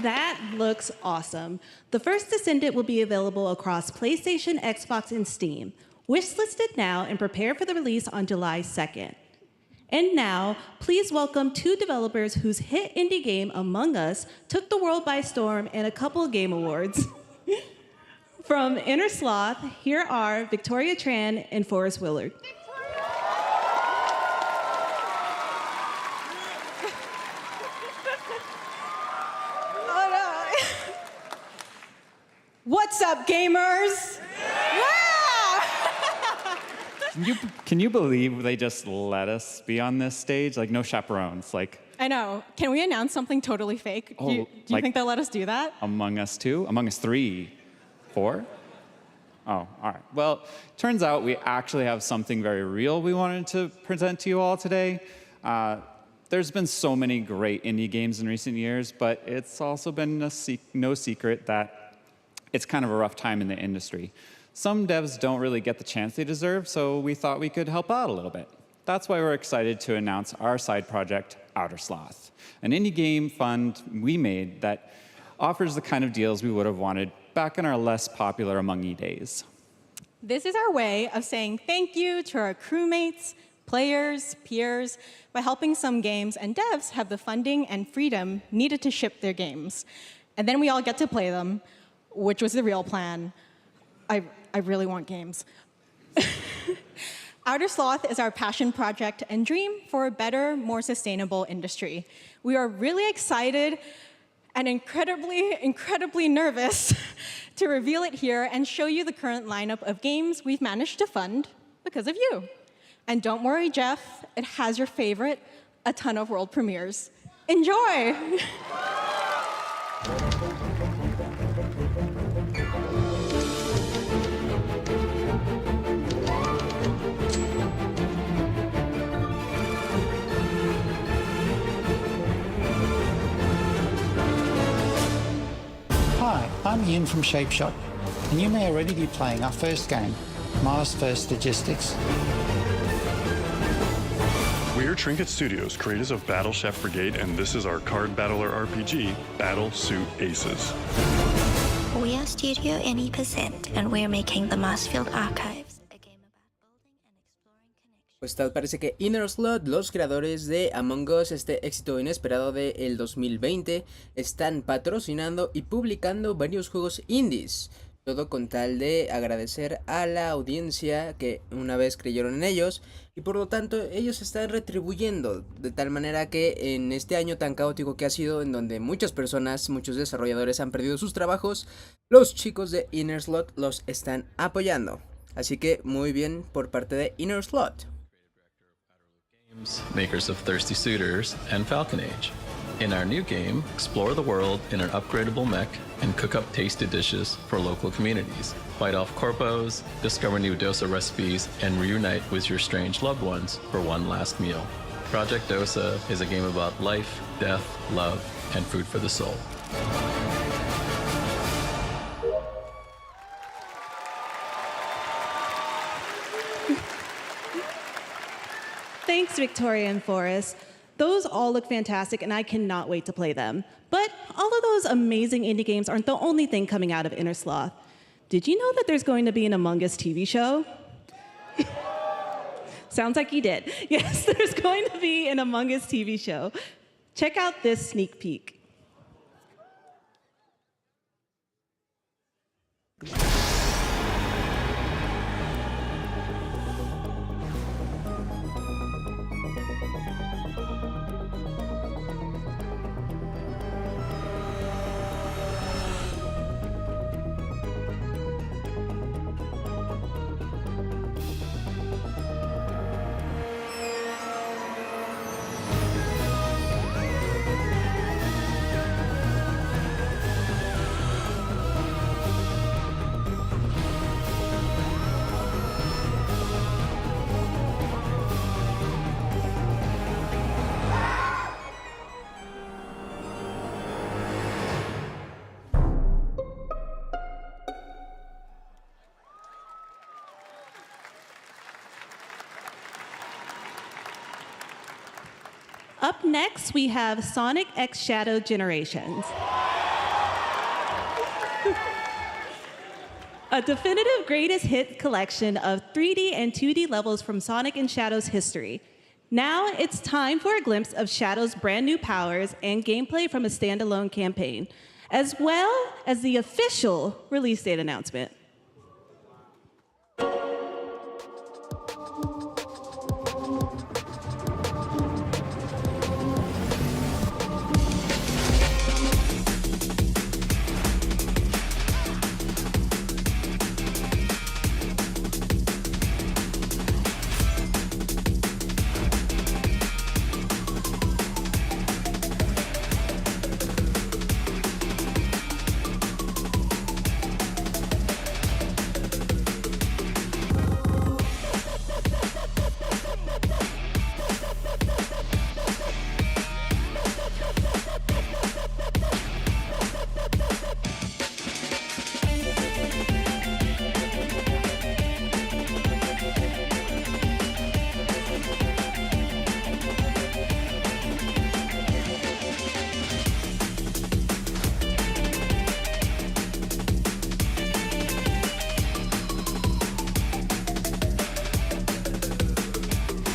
That looks awesome. The first Descendant will be available across PlayStation, Xbox, and Steam. Wishlisted now and prepare for the release on July 2nd. And now, please welcome two developers whose hit indie game, Among Us, took the world by storm and a couple of game awards. From Inner Sloth, here are Victoria Tran and Forrest Willard. What's up, gamers? Can you believe they just let us be on this stage? Like, no chaperones. Like, I know. Can we announce something totally fake? Do you think they'll let us do that? Among Us 2? Among Us 3? 4? Oh, all right. Well, turns out we actually have something very real we wanted to present to you all today. There's been so many great indie games in recent years, but it's also been no secret that it's kind of a rough time in the industry. Some devs don't really get the chance they deserve, so we thought we could help out a little bit. That's why we're excited to announce our side project, Outer Sloth, an indie game fund we made that offers the kind of deals we would have wanted back in our less popular Among E days. This is our way of saying thank you to our crewmates, players, peers, by helping some games and devs have the funding and freedom needed to ship their games. And then we all get to play them, which was the real plan. I really want games. Outer Sloth is our passion project and dream for a better, more sustainable industry. We are really excited and incredibly nervous to reveal it here and show you the current lineup of games we've managed to fund because of you. And don't worry, Jeff, it has your favorite, a ton of world premieres. Enjoy! Hi, I'm Ian from Shapeshot, and you may already be playing our first game, Mars First Logistics. We are Trinket Studios, creators of Battle Chef Brigade, and this is our card battler RPG, Battle Suit Aces. We are Studio NE%, and we're making the Marsfield Archives. Pues tal parece que Inner Slot, los creadores de Among Us, este éxito inesperado del 2020, están patrocinando y publicando varios juegos indies. Todo con tal de agradecer a la audiencia que una vez creyeron en ellos y por lo tanto ellos están retribuyendo de tal manera que en este año tan caótico que ha sido, en donde muchas personas, muchos desarrolladores han perdido sus trabajos, los chicos de Inner Slot los están apoyando. Así que muy bien por parte de Inner Slot. Makers of Thirsty Suitors and Falcon Age. In our new game, explore the world in an upgradable mech and cook up tasty dishes for local communities. Fight off corpos, discover new dosa recipes, and reunite with your strange loved ones for one last meal. Project Dosa is a game about life, death, love, and food for the soul. Thanks, Victoria and Forrest. Those all look fantastic, and I cannot wait to play them. But all of those amazing indie games aren't the only thing coming out of Inner Sloth. Did you know that there's going to be an Among Us TV show? Sounds like you did. Yes, there's going to be an Among Us TV show. Check out this sneak peek. Up next, we have Sonic X Shadow Generations. A definitive greatest hit collection of 3D and 2D levels from Sonic and Shadow's history. Now it's time for a glimpse of Shadow's brand new powers and gameplay from a standalone campaign, as well as the official release date announcement.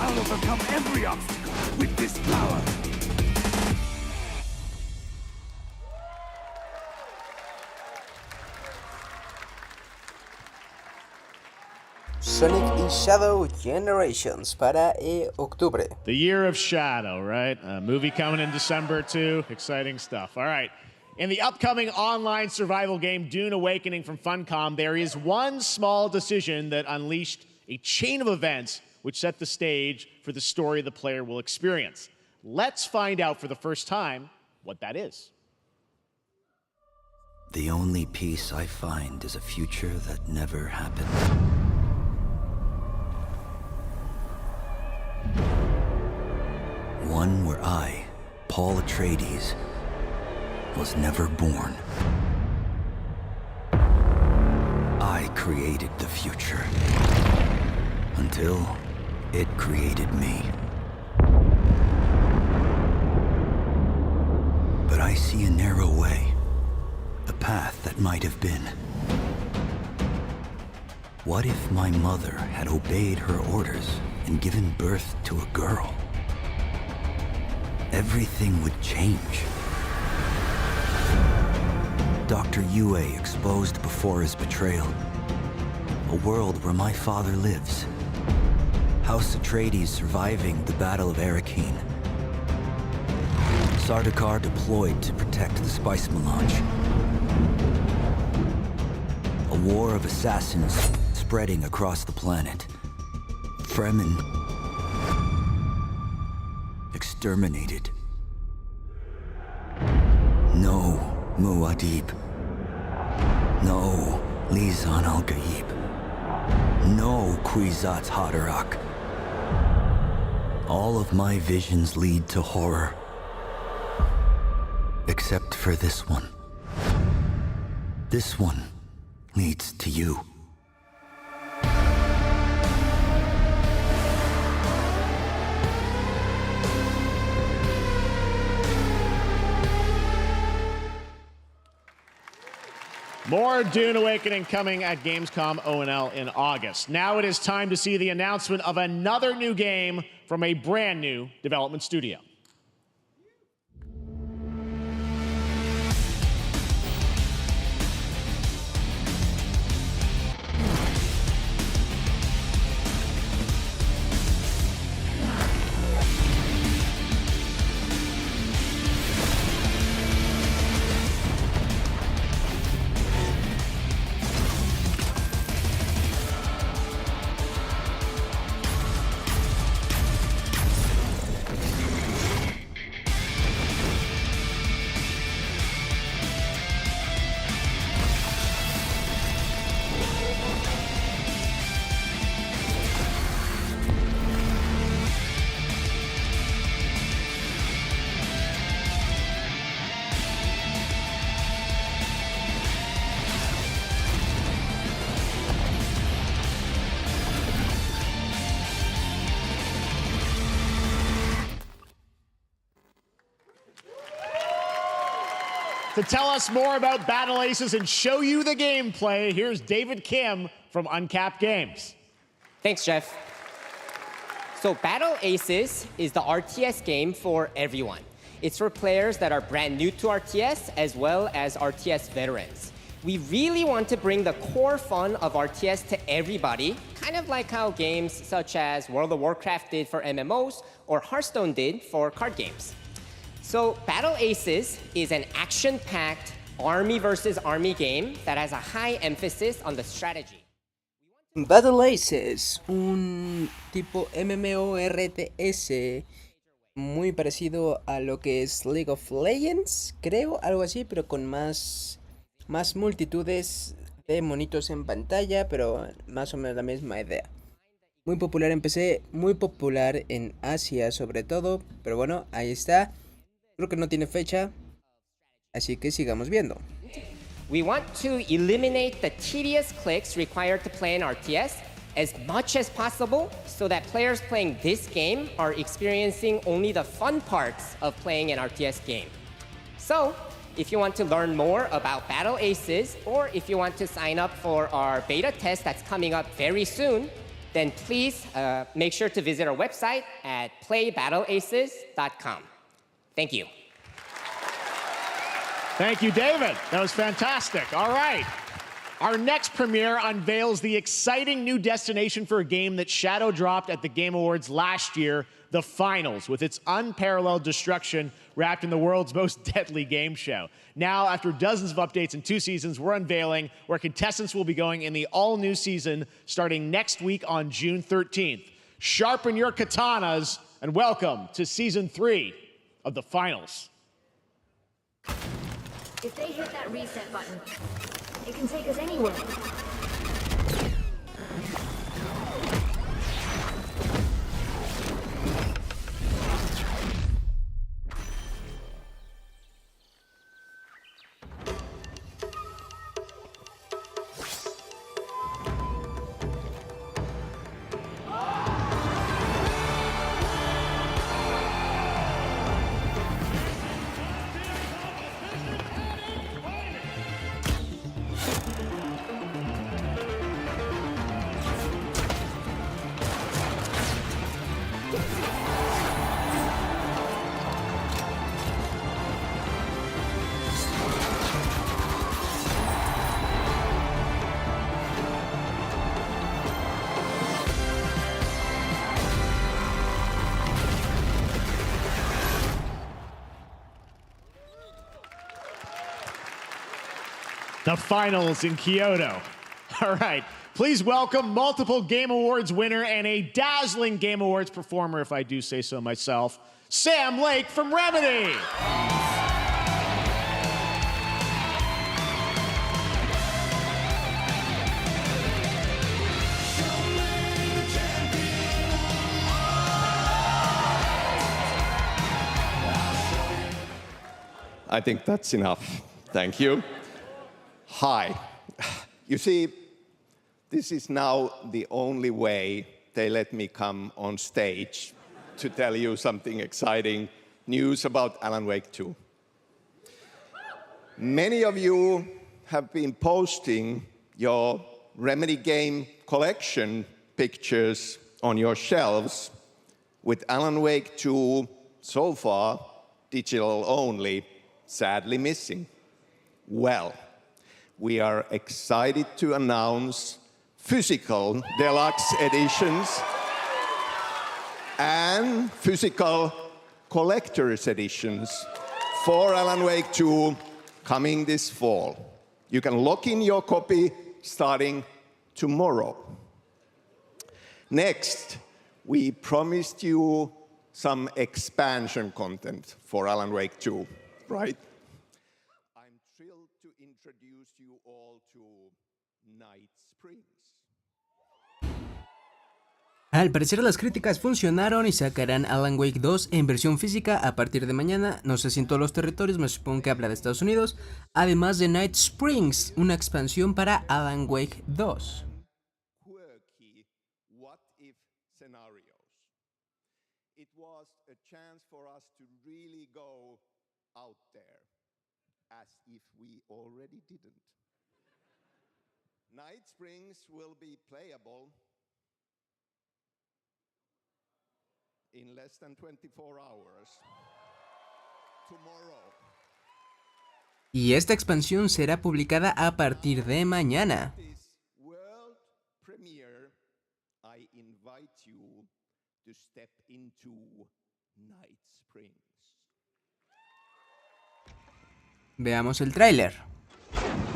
I'll overcome every obstacle with this power. Sonic y Shadow Generations para octubre. The year of Shadow, right? A movie coming in December too. Exciting stuff. All right. In the upcoming online survival game Dune Awakening from Funcom, there is one small decision that unleashed a chain of events which set the stage for the story the player will experience. Let's find out for the first time what that is. The only peace I find is a future that never happened. One where I, Paul Atreides, was never born. created the future. Until it created me. But I see a narrow way. A path that might have been. What if my mother had obeyed her orders and given birth to a girl? Everything would change. Dr. Yue exposed before his betrayal. A world where my father lives. House Atreides surviving the Battle of Arrakeen. Sardaukar deployed to protect the spice melange. A war of assassins spreading across the planet. Fremen exterminated. No Muad'Dib. No Lisan al-Gaib. No Kwisatz Haderach. All of my visions lead to horror. Except for this one. This one leads to you. More Dune Awakening coming at Gamescom ONL in August. Now it is time to see the announcement of another new game from a brand new development studio. To tell us more about Battle Aces and show you the gameplay, here's David Kim from Uncapped Games. Thanks, Jeff. So Battle Aces is the RTS game for everyone. It's for players that are brand new to RTS as well as RTS veterans. We really want to bring the core fun of RTS to everybody, kind of like how games such as World of Warcraft did for MMOs or Hearthstone did for card games. So Battle Aces is an action-packed army versus army game that has a high emphasis on the strategy. Battle Aces, un tipo MMORTS muy parecido a lo que es League of Legends, creo, algo así, pero con más multitudes de monitos en pantalla, pero más o menos la misma idea. Muy popular en PC, muy popular en Asia sobre todo, pero bueno, ahí está. Creo que no tiene fecha, así que sigamos viendo. We want to eliminate the tedious clicks required to play an RTS as much as possible so that players playing this game are experiencing only the fun parts of playing an RTS game. So, if you want to learn more about Battle Aces, or if you want to sign up for our beta test that's coming up very soon, then please make sure to visit our website at playbattleaces.com. Thank you. Thank you, David. That was fantastic. All right. Our next premiere unveils the exciting new destination for a game that shadow dropped at the Game Awards last year, the Finals, with its unparalleled destruction wrapped in the world's most deadly game show. Now, after dozens of updates in 2 seasons, we're unveiling where contestants will be going in the all-new season starting next week on June 13th. Sharpen your katanas and welcome to Season 3 of the Finals. If they hit that reset button, it can take us anywhere. The finals in Kyoto. All right. Please welcome multiple Game Awards winner and a dazzling Game Awards performer, if I do say so myself, Sam Lake from Remedy. I think that's enough. Thank you. Hi. You see, this is now the only way they let me come on stage to tell you something exciting news about Alan Wake 2. Many of you have been posting your Remedy game collection pictures on your shelves with Alan Wake 2 so far digital only, sadly missing. Well, we are excited to announce physical deluxe editions and physical collector's editions for Alan Wake 2 coming this fall. You can lock in your copy starting tomorrow. Next, we promised you some expansion content for Alan Wake 2, right? I'm thrilled to introduce you all to Night Springs. Al parecer las críticas funcionaron y sacarán Alan Wake 2 en versión física a partir de mañana, no sé si en todos los territorios, me supongo que habla de Estados Unidos, además de Night Springs, una expansión para Alan Wake 2. Quirky what-if scenarios. It was a chance for us to really go out there, as if we already didn't. Night Springs will be playable in less than 24 hours tomorrow. Y esta expansión será publicada a partir de mañana. World premiere, I invite you to step into Night Springs. Veamos el tráiler.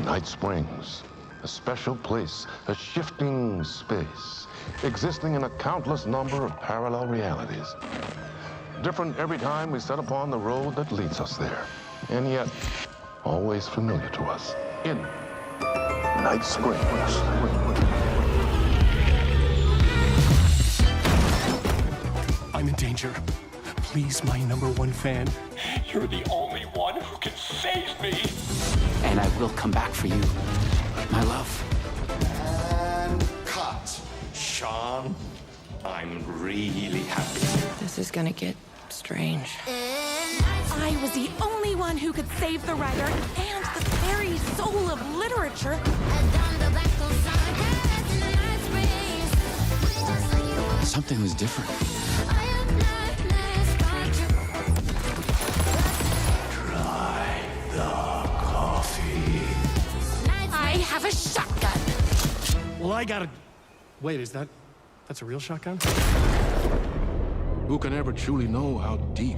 Night Springs, a special place, a shifting space, existing in a countless number of parallel realities. Different every time we set upon the road that leads us there, and yet always familiar to us. In Night Springs. I'm in danger. Please, my #1 fan. You're the only one who can save me. And I will come back for you, my love. And cut. Sean, I'm really happy. This is gonna get strange. I was the only one who could save the writer and the very soul of literature. Something was different. Try the coffee. I have a shotgun. Well, I gotta... Wait, that's a real shotgun? Who can ever truly know how deep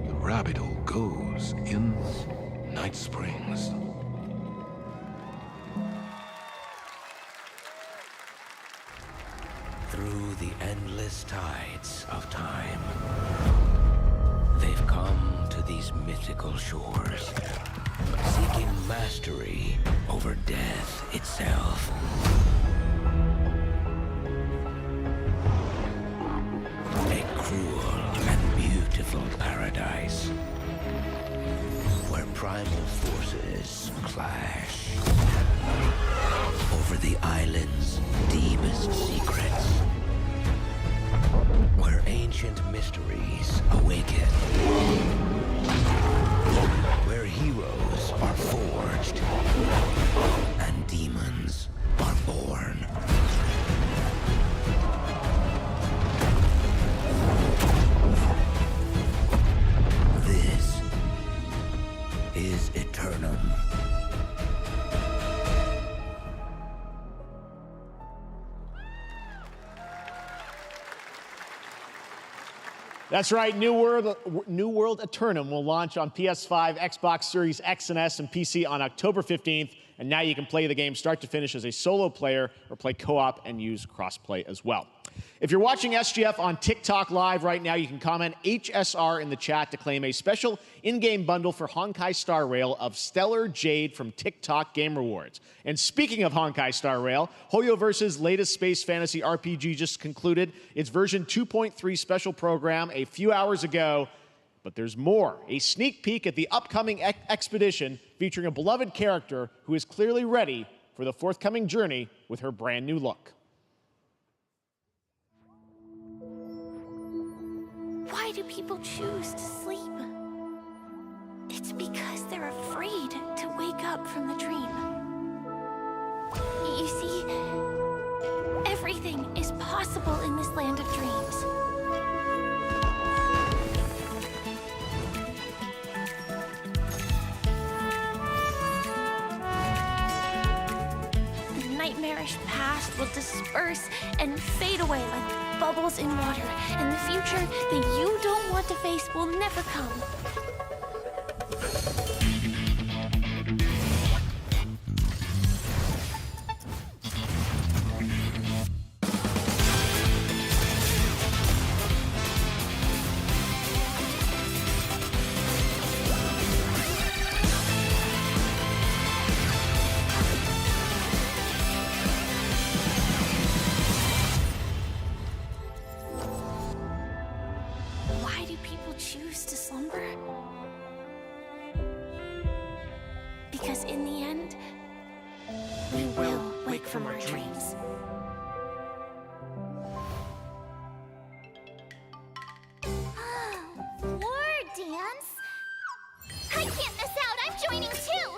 the rabbit hole goes in Night Springs? Through the endless tides of time, they've come to these mythical shores, seeking mastery over death itself. A cruel and beautiful paradise, where primal forces clash over the island's deepest secrets, where ancient mysteries awaken, where heroes are forged and demons are born. This is Eternum. That's right, New World Eternum will launch on PS5, Xbox Series X and S, and PC on October 15th, and now you can play the game start to finish as a solo player or play co-op and use crossplay as well. If you're watching SGF on TikTok Live right now, you can comment HSR in the chat to claim a special in-game bundle for Honkai Star Rail of Stellar Jade from TikTok Game Rewards. And speaking of Honkai Star Rail, Hoyoverse's latest space fantasy RPG just concluded its version 2.3 special program a few hours ago. But there's more. A sneak peek at the upcoming expedition featuring a beloved character who is clearly ready for the forthcoming journey with her brand new look. Why do people choose to sleep? It's because they're afraid to wake up from the dream. You see, everything is possible in this land of dreams. The nightmarish past will disperse and fade away like bubbles in water, and the future that you don't want to face will never come. Because in the end, we will wake from our dreams. War dance? I can't miss out, I'm joining too!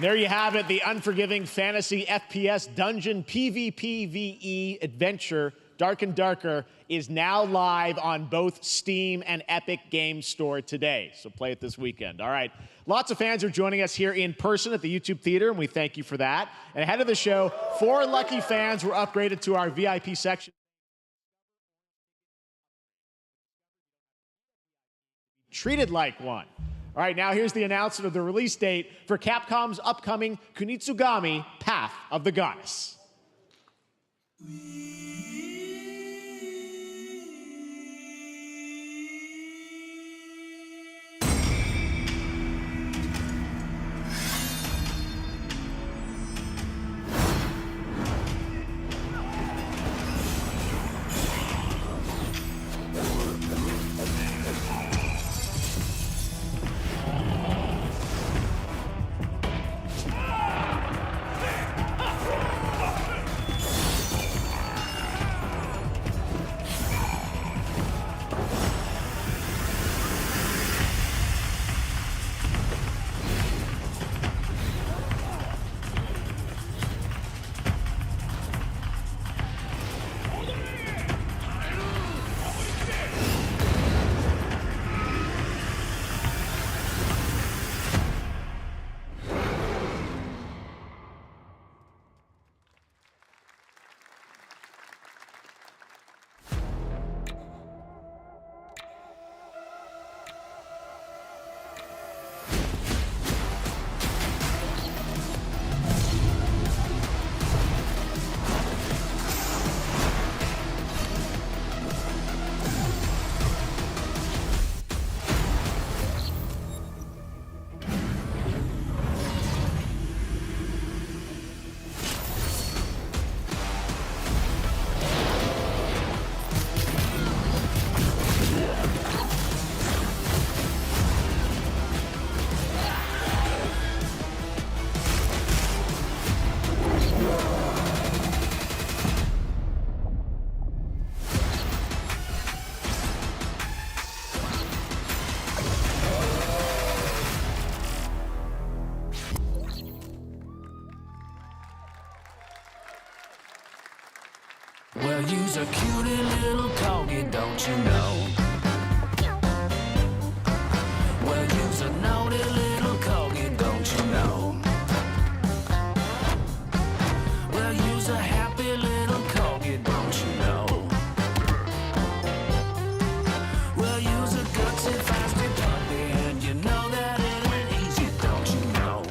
There you have it, the unforgiving fantasy FPS dungeon PvPvE adventure, Dark and Darker, is now live on both Steam and Epic Games Store today. So play it this weekend. All right. Lots of fans are joining us here in person at the YouTube Theater, and we thank you for that. And ahead of the show, 4 lucky fans were upgraded to our VIP section. Treated like one. All right, now here's the announcement of the release date for Capcom's upcoming Kunitsugami Path of the Goddess. Well, you's a cutie little corgi, don't you know? Well, you's a naughty little corgi, don't you know? Well, you's a happy little corgi, don't you know? Well, you's a gutsy, feisty puppy, and you know that it ain't easy, don't you know?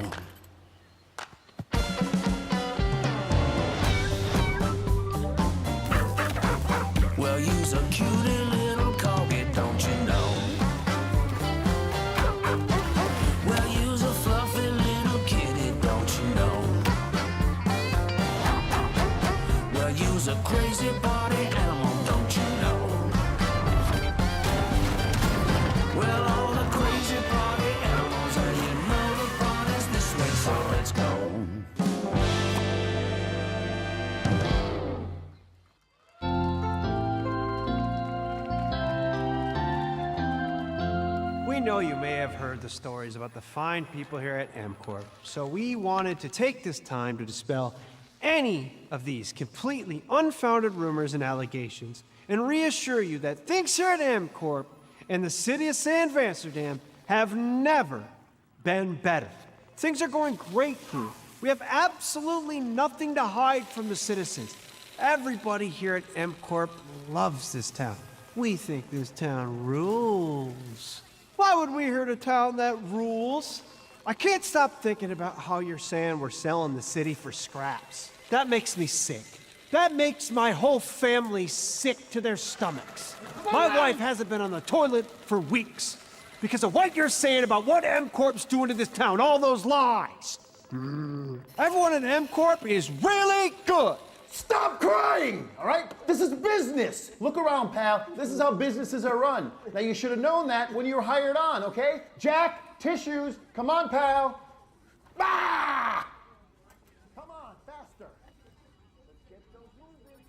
Well, you's a cutie little corgi, don't you know? Well, you's a fluffy little kitty, don't you know? Well, you's a crazy party animal, don't you know? Well, all the crazy party animals, and you know the party's this way, so let's go. We know you may have heard the stories about the fine people here at MCorp, so we wanted to take this time to dispel any of these completely unfounded rumors and allegations and reassure you that things here at MCorp and the city of San Amsterdam have never been better. Things are going great here. We have absolutely nothing to hide from the citizens. Everybody here at MCorp loves this town. We think this town rules. Why would we hurt a town that rules? I can't stop thinking about how you're saying we're selling the city for scraps. That makes me sick. That makes my whole family sick to their stomachs. My wife hasn't been on the toilet for weeks because of what you're saying about what MCorp's doing to this town, all those lies. Everyone at MCorp is really good. Stop crying, all right? This is business. Look around, pal. This is how businesses are run. Now, you should have known that when you were hired on, okay? Jack, tissues. Come on, pal. Ah! Come on, faster. Let's get those moving.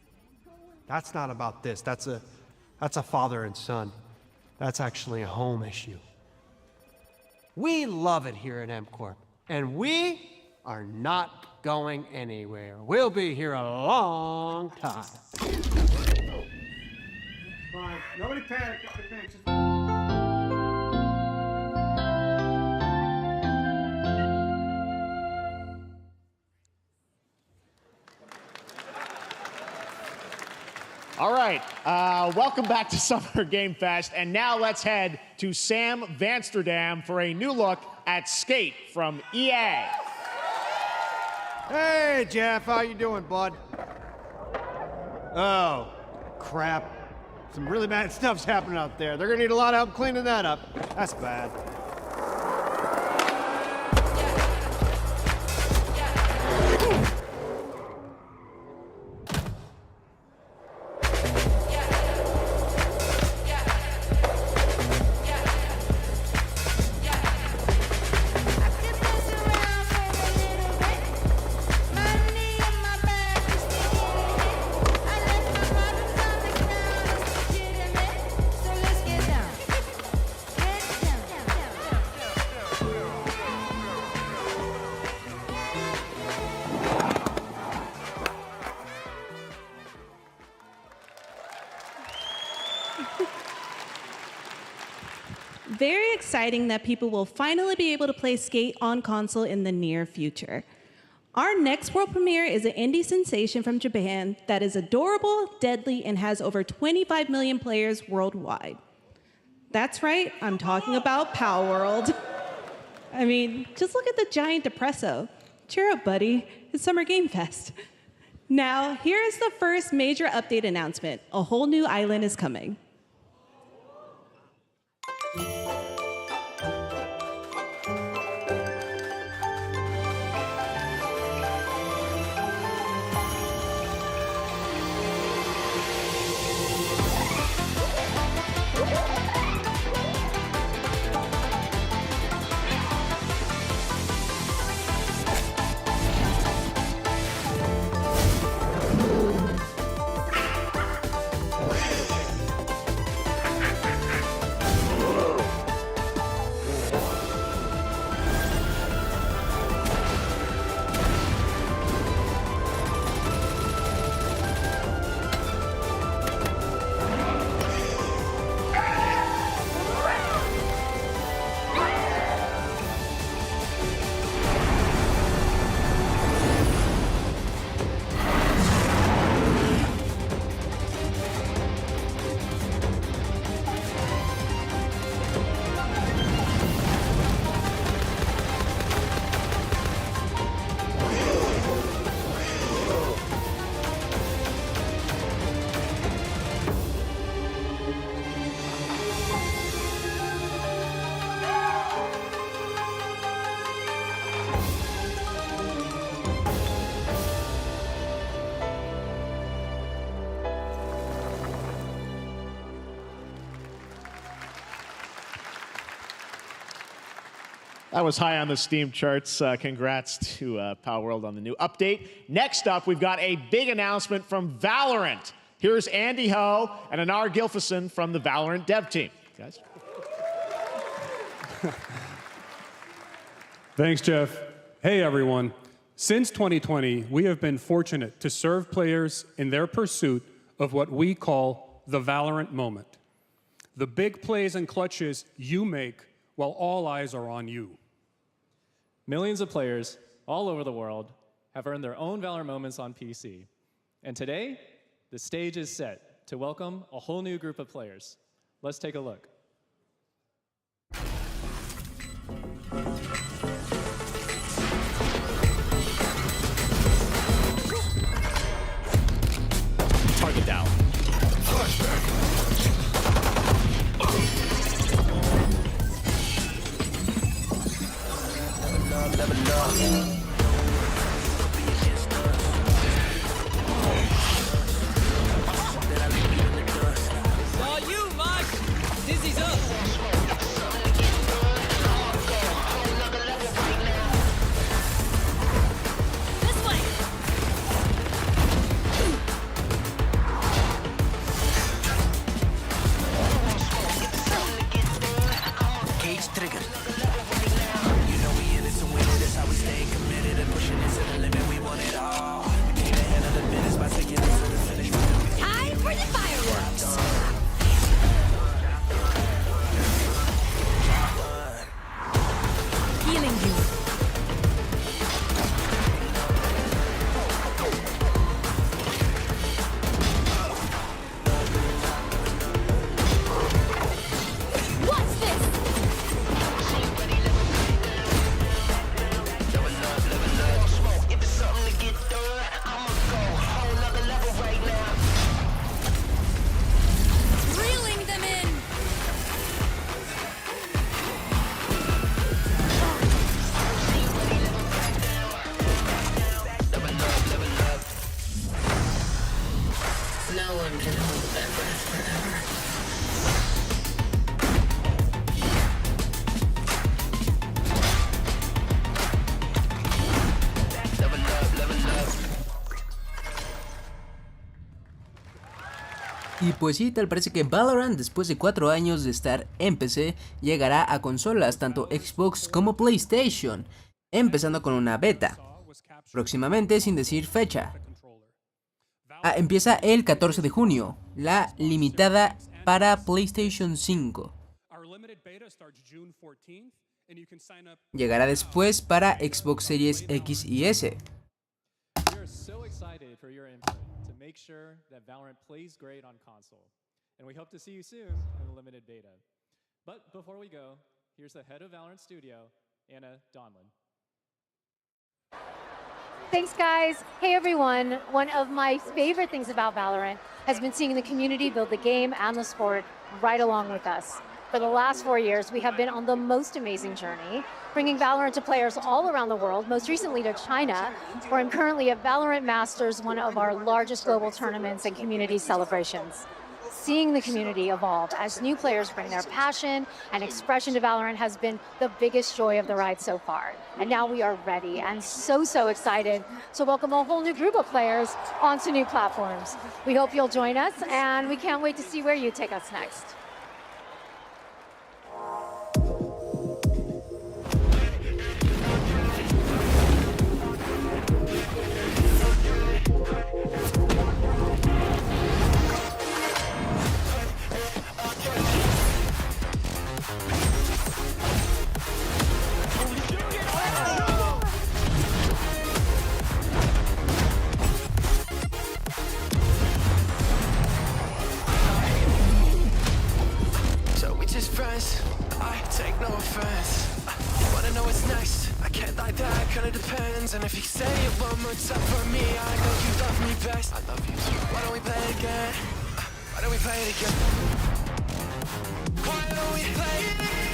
That's not about this. That's a father and son. That's actually a home issue. We love it here at MCorp, and we are not going anywhere. We'll be here a long time. Fine. Nobody panic. All right, welcome back to Summer Game Fest, and now let's head to Sam Amsterdam for a new look at Skate from EA. Hey, Jeff, how you doing, bud? Oh, crap. Some really bad stuff's happening out there. They're gonna need a lot of help cleaning that up. That's bad. Very exciting that people will finally be able to play Skate on console in the near future. Our next world premiere is an indie sensation from Japan that is adorable, deadly, and has over 25 million players worldwide. That's right, I'm talking about Power World. I mean, just look at the giant depresso. Cheer up, buddy. It's Summer Game Fest. Now, here is the first major update announcement. A whole new island is coming. That was high on the Steam charts. Congrats to Power World on the new update. Next up, we've got a big announcement from Valorant. Here's Andy Ho and Anar Gilfison from the Valorant dev team. Guys. Thanks, Jeff. Hey, everyone. Since 2020, we have been fortunate to serve players in their pursuit of what we call the Valorant moment. The big plays and clutches you make while all eyes are on you. Millions of players all over the world have earned their own Valorant moments on PC. And today, the stage is set to welcome a whole new group of players. Let's take a look. Target down. Saw you, Mosh! Dizzy's up! This way! Cage trigger. You know we in it to win it. That's how we stay committed and pushing it to the limit. We want it all. We can't handle the minutes by taking it to the finish. Time for the fireworks! Healing you. What's this? Reeling them in. No one can hold that breath forever. Y pues sí, tal parece que Valorant, después de 4 años de estar en PC, llegará a consolas, tanto Xbox como PlayStation, empezando con una beta, próximamente sin decir fecha. Empieza el 14 de junio, la limitada para PlayStation 5. Llegará después para Xbox Series X y S. We are so excited for your input to make sure that Valorant plays great on console. And we hope to see you soon in the limited beta. But before we go, here's the head of Valorant Studio, Anna Donlin. Thanks, guys. Hey, everyone. One of my favorite things about Valorant has been seeing the community build the game and the sport right along with us. For the last 4 years, we have been on the most amazing journey, bringing Valorant to players all around the world, most recently to China, where I'm currently at Valorant Masters, one of our largest global tournaments and community celebrations. Seeing the community evolve as new players bring their passion and expression to Valorant has been the biggest joy of the ride so far. And now we are ready and so excited to welcome a whole new group of players onto new platforms. We hope you'll join us, and we can't wait to see where you take us next. So we just friends, I take no offense. Wanna know what's next? I can't lie, that kinda depends. And if you say it one more time for me, I know you love me best. I love you too. Why don't we play it again? Why don't we play it again? Why don't we play it again?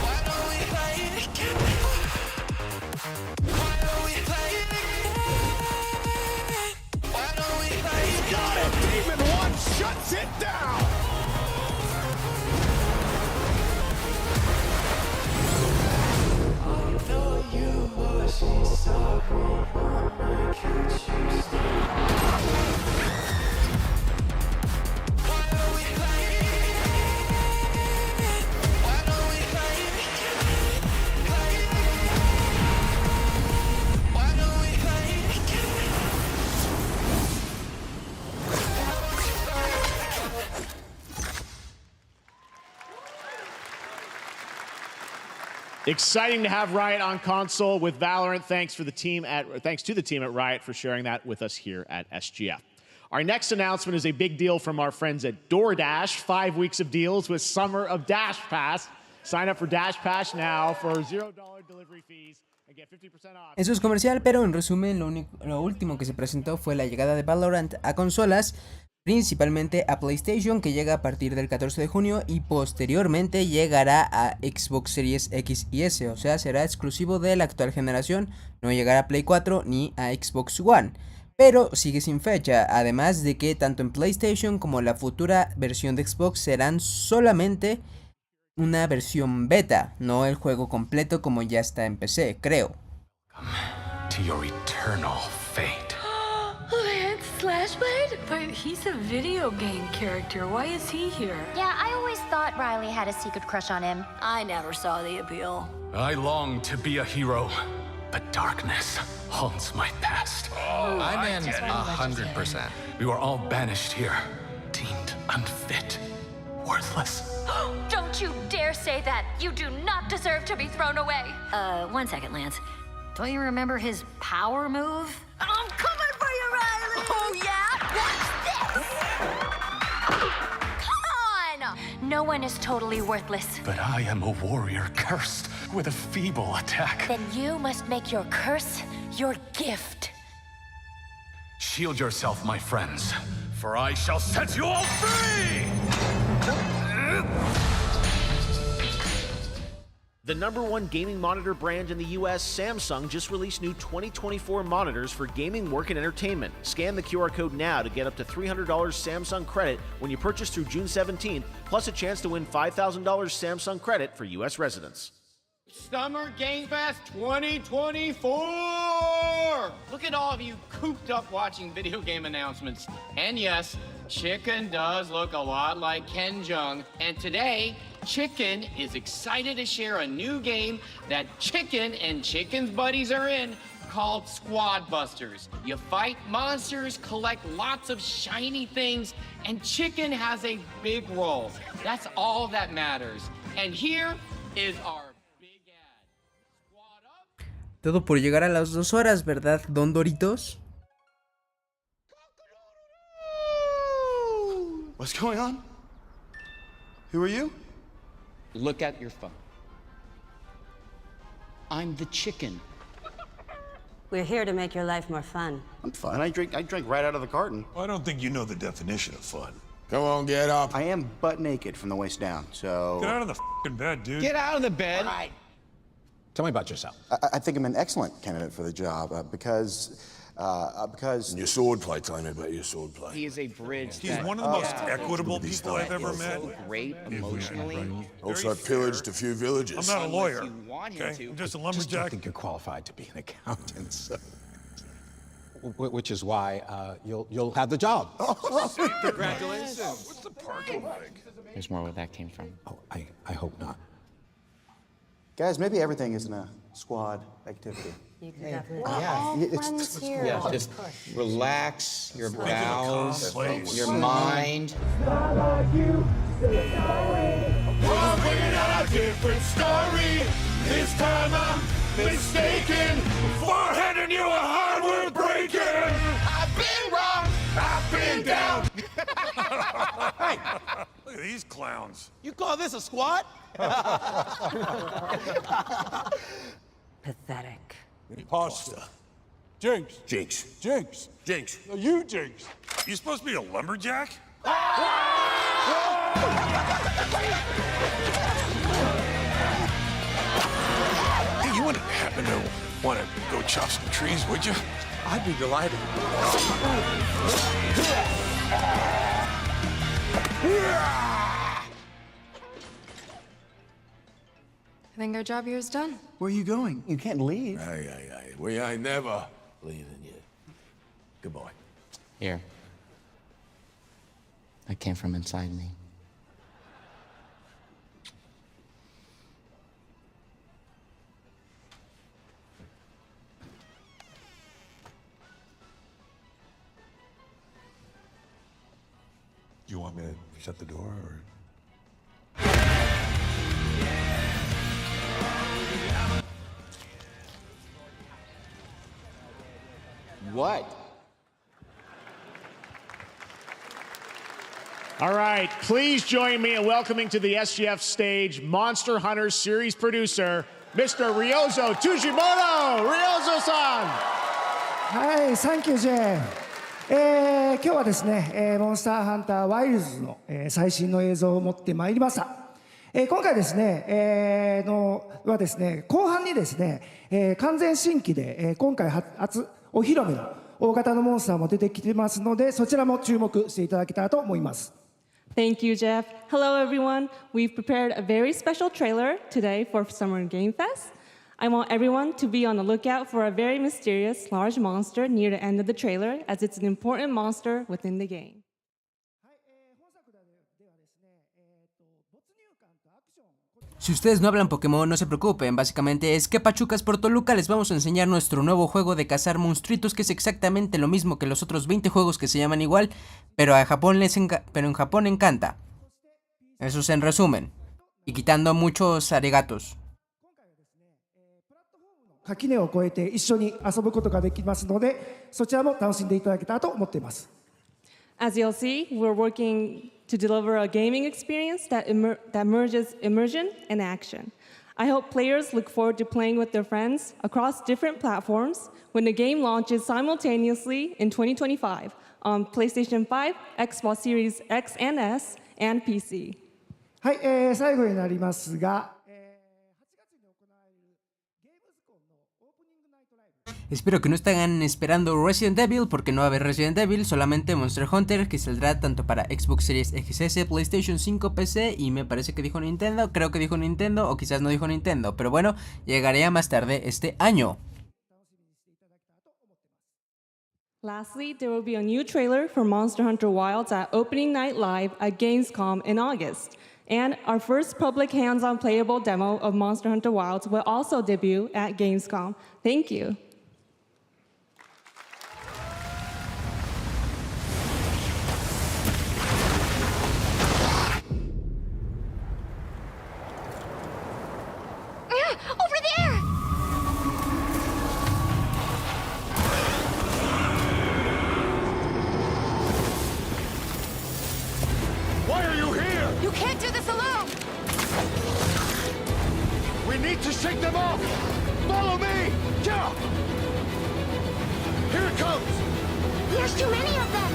Why don't we play it again? Why don't we play it again? Why don't we play it again? Got it! Demon 1 shuts it down! Exciting to have Riot on console with Valorant. Thanks to the team at Riot for sharing that with us here at SGF. Our next announcement is a big deal from our friends at DoorDash. 5 weeks of deals with Summer of Dash Pass. Sign up for Dash Pass now for $0 delivery fees and get 50% off. Eso es comercial, pero en resumen, lo último que se presentó fue la llegada de Valorant a consolas, principalmente a PlayStation, que llega a partir del 14 de junio y posteriormente llegará a Xbox Series X y S, o sea, será exclusivo de la actual generación, no llegará a Play 4 ni a Xbox One, pero sigue sin fecha, además de que tanto en PlayStation como la futura versión de Xbox serán solamente una versión beta, no el juego completo como ya está en PC, creo. To your eternal fate. Lance Slashblade? But he's a video game character. Why is he here? Yeah, I always thought Riley had a secret crush on him. I never saw the appeal. I long to be a hero, but darkness haunts my past. I'm in 100%. We were all banished here, deemed unfit, worthless. Don't you dare say that! You do not deserve to be thrown away! 1 second, Lance. Don't you remember his power move? I'm coming for you, Riley! Oh, yeah? What's this? Come on! No one is totally worthless. But I am a warrior cursed with a feeble attack. Then you must make your curse your gift. Shield yourself, my friends, for I shall set you all free! The #1 gaming monitor brand in the US, Samsung, just released new 2024 monitors for gaming, work, and entertainment. Scan the QR code now to get up to $300 Samsung credit when you purchase through June 17th, plus a chance to win $5,000 Samsung credit for US residents. Summer Game Fest 2024! Look at all of you cooped up watching video game announcements. And yes, Chicken does look a lot like Ken Jeong. And today, Chicken is excited to share a new game that Chicken and Chicken's buddies are in called Squad Busters. You fight monsters, collect lots of shiny things, and Chicken has a big role. That's all that matters. And here is our Todo por llegar a las 2 horas, ¿verdad, Don Doritos? What's going on? Who are you? Look at your phone. I'm the chicken. We're here to make your life more fun. I'm fun. I drink right out of the carton. I don't think you know the definition of fun. Come on, get up. I am butt naked from the waist down, so... Get out of the f***ing bed, dude. Get out of the bed. All right. Tell me about yourself. I think I'm an excellent candidate for the job because... And your swordplay, tell me about your swordplay. He is a bridge. He's one of the most equitable people I've ever met. So great emotionally. Also, I've pillaged a few villages. I'm not a lawyer. Okay, I'm just a lumberjack. Just don't think you're qualified to be an accountant, so. Which is why you'll have the job. Congratulations. What's the parking like? There's more where that came from. Oh, I hope not. Guys, maybe everything isn't a squad activity. You can definitely. Yeah, just relax your bowels, your mind. We're bringing out a different story. This time I'm mistaken for handing you a hardware breaking. I've been wrong. I've been down. Hey, look at these clowns. You call this a squad? Pathetic. Pasta. Jinx. Jinx. Jinx. Jinx. No, you Jinx. You supposed to be a lumberjack? Hey, you wouldn't happen to want to go chop some trees, would you? I'd be delighted. think our job here is done. Where are you going? You can't leave. Hey, we ain't never leaving you. Good boy. Here. That came from inside me. You want me to shut the door, or? What? All right, please join me in welcoming to the SGF stage Monster Hunter series producer, Mr. Ryozo Tujimoto! Ryozo-san! はい、サンキュージェン。今日はですね、モンスターハンターワイルズの、最新の映像を持ってまいりました。今回ですね、はですね、後半にですね、完全新規で、今回初お披露目の大型のモンスターも出てきてますので、そちらも注目していただけたらと思います。Thank you, Jeff. Hello, everyone. We've prepared a very special trailer today for Summer Game Fest. I want everyone to be on the lookout for a very mysterious large monster near the end of the trailer, as it's an important monster within the game. Si ustedes no hablan Pokémon, no se preocupen, básicamente es que pachucas por Toluca les vamos a enseñar nuestro nuevo juego de cazar monstruitos, que es exactamente lo mismo que los otros 20 juegos que se llaman igual, pero en Japón encanta. Eso es en resumen, y quitando muchos arigatos. 垣根を越えて一緒に遊ぶことができますので、そちらも楽しんでいただけたらと思っています。As you'll see, we're working to deliver a gaming experience that merges immersion and action. I hope players look forward to playing with their friends across different platforms when the game launches simultaneously in 2025 on PlayStation 5, Xbox Series X and S, and PC. はい、最後になりますが、Espero que no estén esperando Resident Evil, porque no va a haber Resident Evil, solamente Monster Hunter, que saldrá tanto para Xbox Series XS, PlayStation 5, PC, y me parece que dijo Nintendo, creo que dijo Nintendo, o quizás no dijo Nintendo, pero bueno, llegaría más tarde este año. Lastly, there will be a new trailer for Monster Hunter Wilds at Opening Night Live at Gamescom in August. And our first public hands-on playable demo of Monster Hunter Wilds will also debut at Gamescom. Thank you. Over there! Why are you here? You can't do this alone! We need to shake them off! Follow me! Yeah! Here it comes! There's too many of them!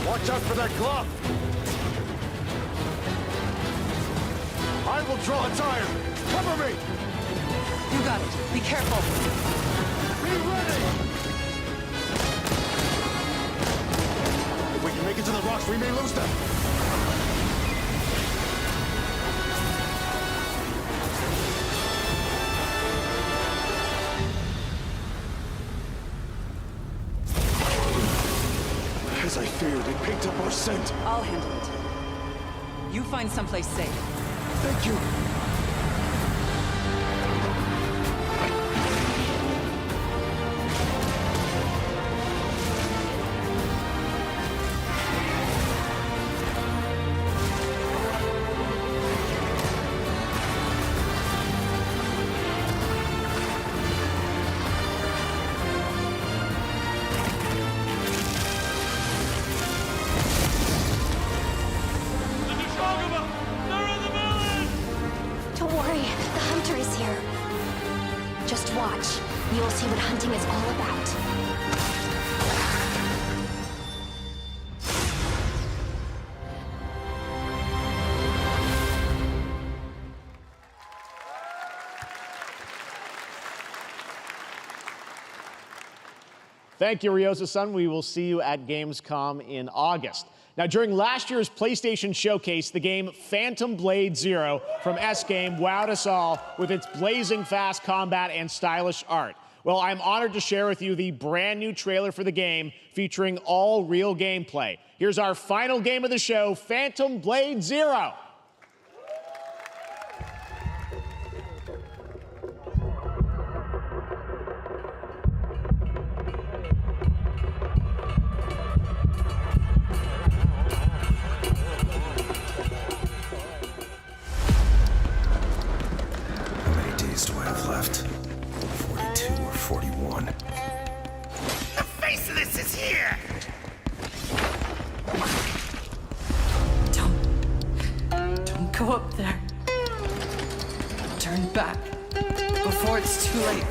Watch out for that glove! I will draw a tire! Cover me! You got it. Be careful. Be ready! If we can make it to the rocks, we may lose them! As I feared, it picked up our scent. I'll handle it. You find someplace safe. Thank you. Don't worry, the hunter is here. Just watch. You'll see what hunting is all about. Thank you, Ryozo-san. We will see you at Gamescom in August. Now, during last year's PlayStation Showcase, the game Phantom Blade Zero from S-Game wowed us all with its blazing fast combat and stylish art. Well, I'm honored to share with you the brand new trailer for the game featuring all real gameplay. Here's our final game of the show, Phantom Blade Zero. How many days do I have left? 42 or 41? The face of this is here! Don't go up there. Turn back before it's too late.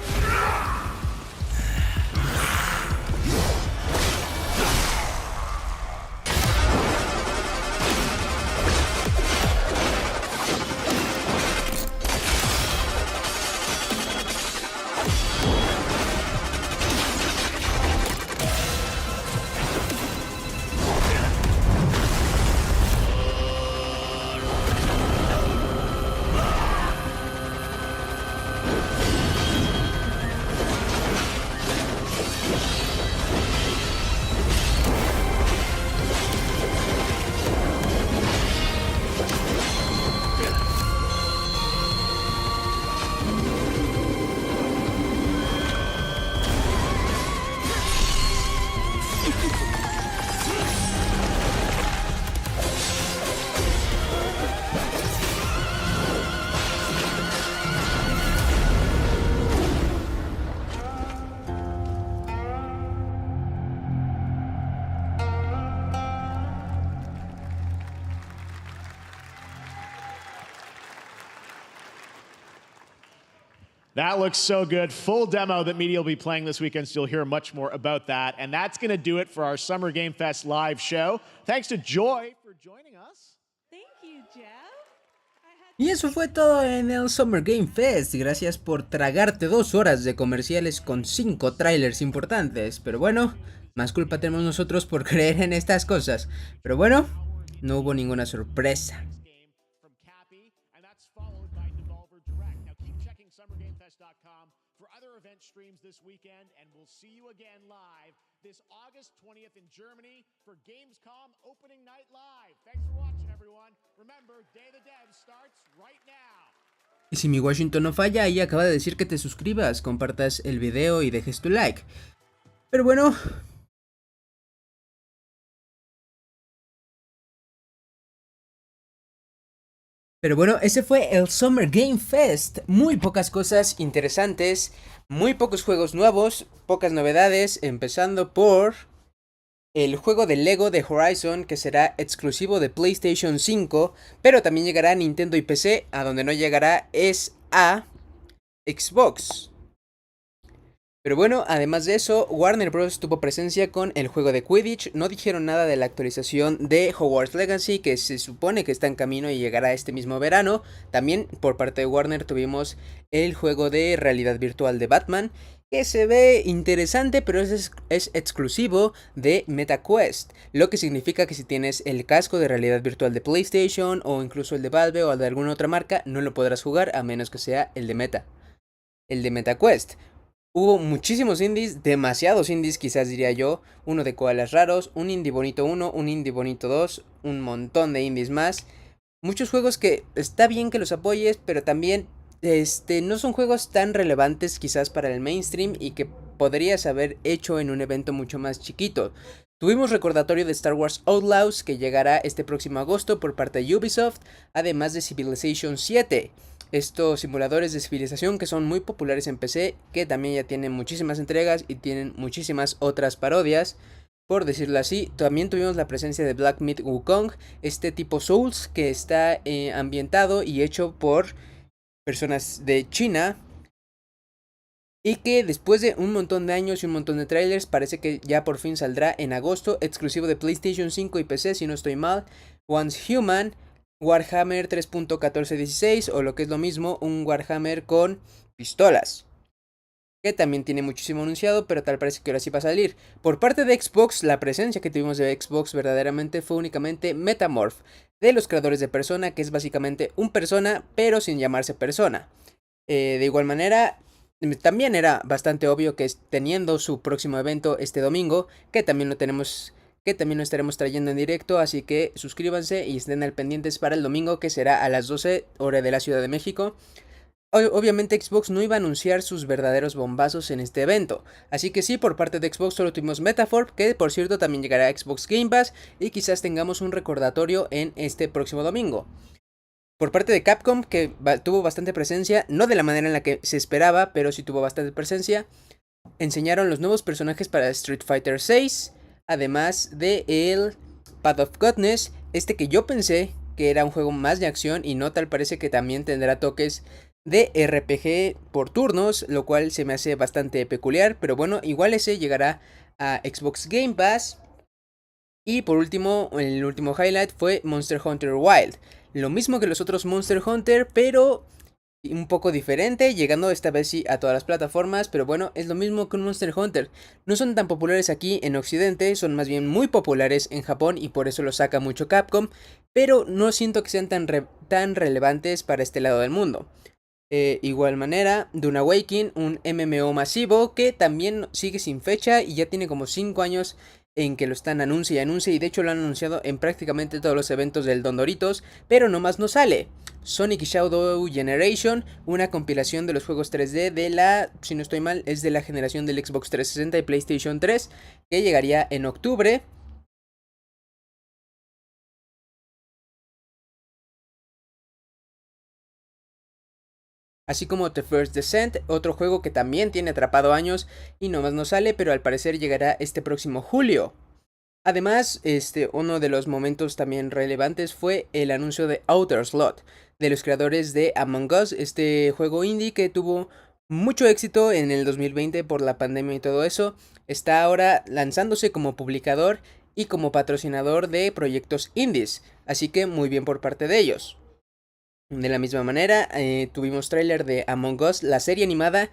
That looks so good. Full demo that media will be playing this weekend, so you'll hear much more about that. And that's going to do it for our Summer Game Fest live show. Thanks to Joy for joining us. Thank you, Jeff. Y eso fue todo en el Summer Game Fest. Gracias por tragarte 2 horas de comerciales con 5 trailers importantes. Pero bueno, más culpa tenemos nosotros por creer en estas cosas. Pero bueno, no hubo ninguna sorpresa. For other event streams this weekend, and we'll see you again live this August 20th in Germany for Gamescom Opening Night Live. Thanks for watching, everyone. Remember, Day of the Dev starts right now. Y si mi Washington no falla, ahí acaba de decir que te suscribas, compartas el video y dejes tu like. Pero bueno... ese fue el Summer Game Fest. Muy pocas cosas interesantes, muy pocos juegos nuevos, pocas novedades, empezando por el juego de Lego de Horizon, que será exclusivo de PlayStation 5, pero también llegará a Nintendo y PC. A donde no llegará es a Xbox. Pero bueno, además de eso, Warner Bros. Tuvo presencia con el juego de Quidditch. No dijeron nada de la actualización de Hogwarts Legacy, que se supone que está en camino y llegará este mismo verano. También por parte de Warner tuvimos el juego de realidad virtual de Batman, que se ve interesante, pero es exclusivo de MetaQuest. Lo que significa que si tienes el casco de realidad virtual de PlayStation, o incluso el de Valve o el de alguna otra marca, no lo podrás jugar a menos que sea el de MetaQuest. Hubo muchísimos indies, demasiados indies quizás diría yo, uno de koalas raros, un indie bonito 1, un indie bonito 2, un montón de indies más. Muchos juegos que está bien que los apoyes, pero también no son juegos tan relevantes quizás para el mainstream y que podrías haber hecho en un evento mucho más chiquito. Tuvimos recordatorio de Star Wars Outlaws, que llegará este próximo agosto por parte de Ubisoft, además de Civilization 7. Estos simuladores de civilización que son muy populares en PC, que también ya tienen muchísimas entregas y tienen muchísimas otras parodias, por decirlo así. También tuvimos la presencia de Black Myth Wukong, este tipo Souls que está ambientado y hecho por personas de China, y que después de un montón de años y un montón de trailers parece que ya por fin saldrá en agosto, exclusivo de PlayStation 5 y PC si no estoy mal. Once Human, Warhammer 3.1416, o lo que es lo mismo, un Warhammer con pistolas. que también tiene muchísimo anunciado, pero tal parece que ahora sí va a salir. Por parte de Xbox, la presencia que tuvimos de Xbox verdaderamente fue únicamente Metamorph, de los creadores de Persona, que es básicamente un Persona, pero sin llamarse Persona. De igual manera, también era bastante obvio que teniendo su próximo evento este domingo, que también lo estaremos trayendo en directo, así que suscríbanse y estén al pendientes para el domingo, que será a las 12 hora de la Ciudad de México. Obviamente Xbox no iba a anunciar sus verdaderos bombazos en este evento, así que sí, por parte de Xbox solo tuvimos Metaphor, que por cierto también llegará a Xbox Game Pass, y quizás tengamos un recordatorio en este próximo domingo. Por parte de Capcom, que tuvo bastante presencia, no de la manera en la que se esperaba, pero sí tuvo bastante presencia, enseñaron los nuevos personajes para Street Fighter 6, además de el Path of Godness, que yo pensé que era un juego más de acción y no, tal parece que también tendrá toques de RPG por turnos, lo cual se me hace bastante peculiar, pero bueno, igual ese llegará a Xbox Game Pass. Y por último, el último highlight fue Monster Hunter Wild, lo mismo que los otros Monster Hunter, pero un poco diferente, llegando esta vez sí a todas las plataformas, pero bueno, es lo mismo que un Monster Hunter. No son tan populares aquí en Occidente, son más bien muy populares en Japón y por eso lo saca mucho Capcom, pero no siento que sean tan relevantes para este lado del mundo. Igual manera, Dune Awakening, un MMO masivo que también sigue sin fecha y ya tiene como 5 años en que lo están anuncia y de hecho lo han anunciado en prácticamente todos los eventos del Don Doritos, pero nomás no sale. Sonic Shadow Generation, una compilación de los juegos 3D de la, si no estoy mal, es de la generación del Xbox 360 y PlayStation 3, que llegaría en octubre. Así como The First Descent, otro juego que también tiene atrapado años y nomás no sale, pero al parecer llegará este próximo julio. Además, uno de los momentos también relevantes fue el anuncio de Outer Slot, de los creadores de Among Us, este juego indie que tuvo mucho éxito en el 2020 por la pandemia y todo eso. Está ahora lanzándose como publicador y como patrocinador de proyectos indies, así que muy bien por parte de ellos. De la misma manera, tuvimos tráiler de Among Us, la serie animada,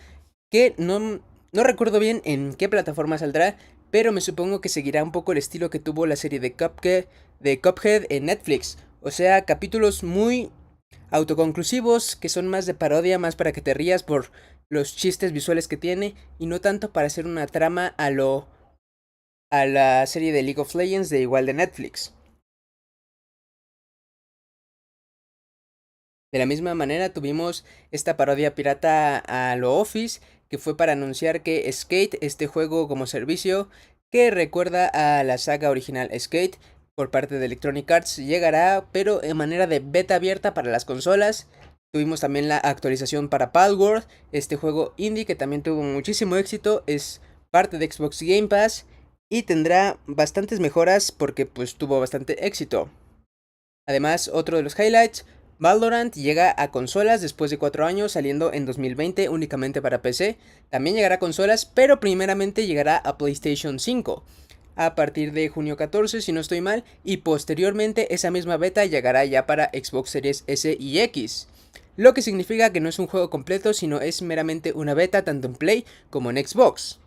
que no recuerdo bien en qué plataforma saldrá, pero me supongo que seguirá un poco el estilo que tuvo la serie de Cuphead en Netflix. O sea, capítulos muy autoconclusivos, que son más de parodia, más para que te rías por los chistes visuales que tiene, y no tanto para hacer una trama a la serie de League of Legends de igual de Netflix. De la misma manera tuvimos esta parodia pirata a lo Office, que fue para anunciar que Skate, este juego como servicio que recuerda a la saga original Skate por parte de Electronic Arts, llegará pero en manera de beta abierta para las consolas. Tuvimos también la actualización para Palworld, este juego indie que también tuvo muchísimo éxito, es parte de Xbox Game Pass y tendrá bastantes mejoras porque pues tuvo bastante éxito. Además, otro de los highlights, Valorant llega a consolas después de 4 años, saliendo en 2020 únicamente para PC. También llegará a consolas, pero primeramente llegará a PlayStation 5 a partir de junio 14, si no estoy mal, y posteriormente esa misma beta llegará ya para Xbox Series S y X. Lo que significa que no es un juego completo, sino es meramente una beta tanto en Play como en Xbox.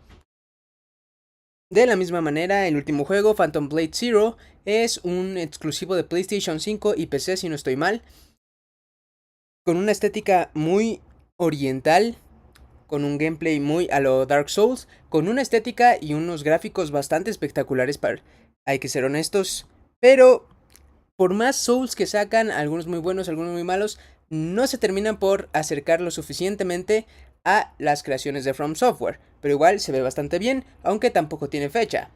De la misma manera, el último juego, Phantom Blade Zero, es un exclusivo de PlayStation 5 y PC, si no estoy mal, con una estética muy oriental, con un gameplay muy a lo Dark Souls, con una estética y unos gráficos bastante espectaculares, hay que ser honestos, pero por más Souls que sacan, algunos muy buenos, algunos muy malos, no se terminan por acercar lo suficientemente a las creaciones de From Software, pero igual se ve bastante bien, aunque tampoco tiene fecha.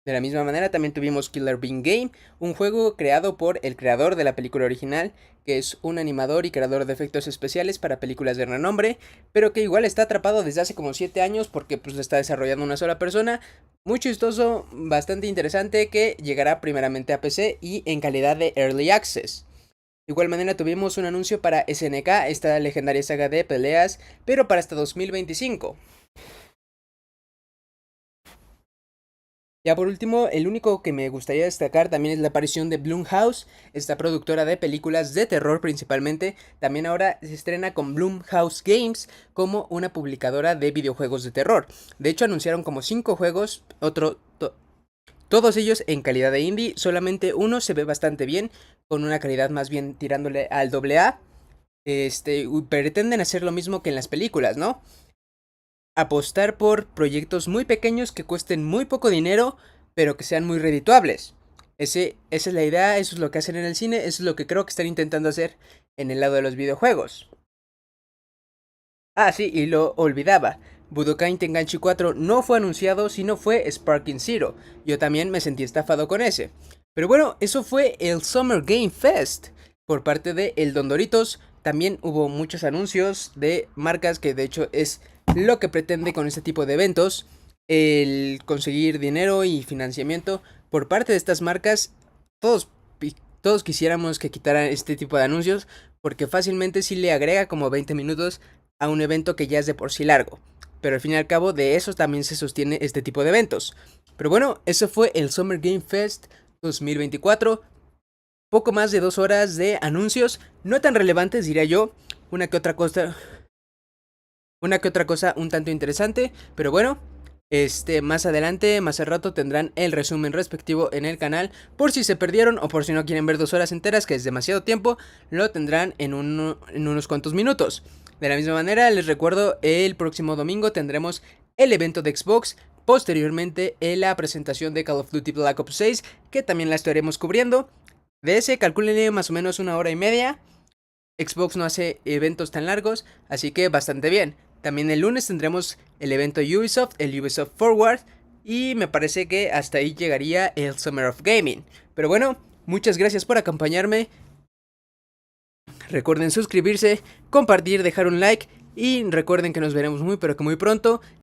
De la misma manera también tuvimos Killer Bean Game, un juego creado por el creador de la película original, que es un animador y creador de efectos especiales para películas de renombre, pero que igual está atrapado desde hace como 7 años porque pues lo está desarrollando una sola persona. Muy chistoso, bastante interesante, que llegará primeramente a PC y en calidad de Early Access. De igual manera tuvimos un anuncio para SNK, esta legendaria saga de peleas, pero para hasta 2025. Ya por último, el único que me gustaría destacar también es la aparición de Blumhouse, esta productora de películas de terror principalmente. También ahora se estrena con Blumhouse Games como una publicadora de videojuegos de terror. De hecho, anunciaron como 5 juegos, todos ellos en calidad de indie. Solamente uno se ve bastante bien, con una calidad más bien tirándole al AA. Pretenden hacer lo mismo que en las películas, ¿no? Apostar por proyectos muy pequeños que cuesten muy poco dinero, pero que sean muy redituables. Esa es la idea, eso es lo que hacen en el cine, eso es lo que creo que están intentando hacer en el lado de los videojuegos. Ah, sí, y lo olvidaba. Budokai Tenkaichi 4 no fue anunciado, sino fue Sparking Zero. Yo también me sentí estafado con ese. Pero bueno, eso fue el Summer Game Fest por parte de El Don Doritos. También hubo muchos anuncios de marcas, que de hecho es lo que pretende con este tipo de eventos, el conseguir dinero y financiamiento por parte de estas marcas. Todos quisiéramos que quitaran este tipo de anuncios, porque fácilmente sí le agrega como 20 minutos a un evento que ya es de por sí largo. Pero al fin y al cabo de eso también se sostiene este tipo de eventos. Pero bueno, eso fue el Summer Game Fest 2024. Poco más de 2 horas de anuncios, no tan relevantes diría yo, una que otra cosa un tanto interesante, pero bueno, más adelante, más al rato tendrán el resumen respectivo en el canal, por si se perdieron o por si no quieren ver 2 horas enteras, que es demasiado tiempo, lo tendrán en unos cuantos minutos. De la misma manera, les recuerdo, el próximo domingo tendremos el evento de Xbox, posteriormente la presentación de Call of Duty Black Ops 6, que también la estaremos cubriendo. De ese, calcúlenle más o menos 1 hora y media. Xbox no hace eventos tan largos, así que bastante bien. También el lunes tendremos el evento Ubisoft, el Ubisoft Forward, y me parece que hasta ahí llegaría el Summer of Gaming. Pero bueno, muchas gracias por acompañarme. Recuerden suscribirse, compartir, dejar un like, y recuerden que nos veremos muy pero que muy pronto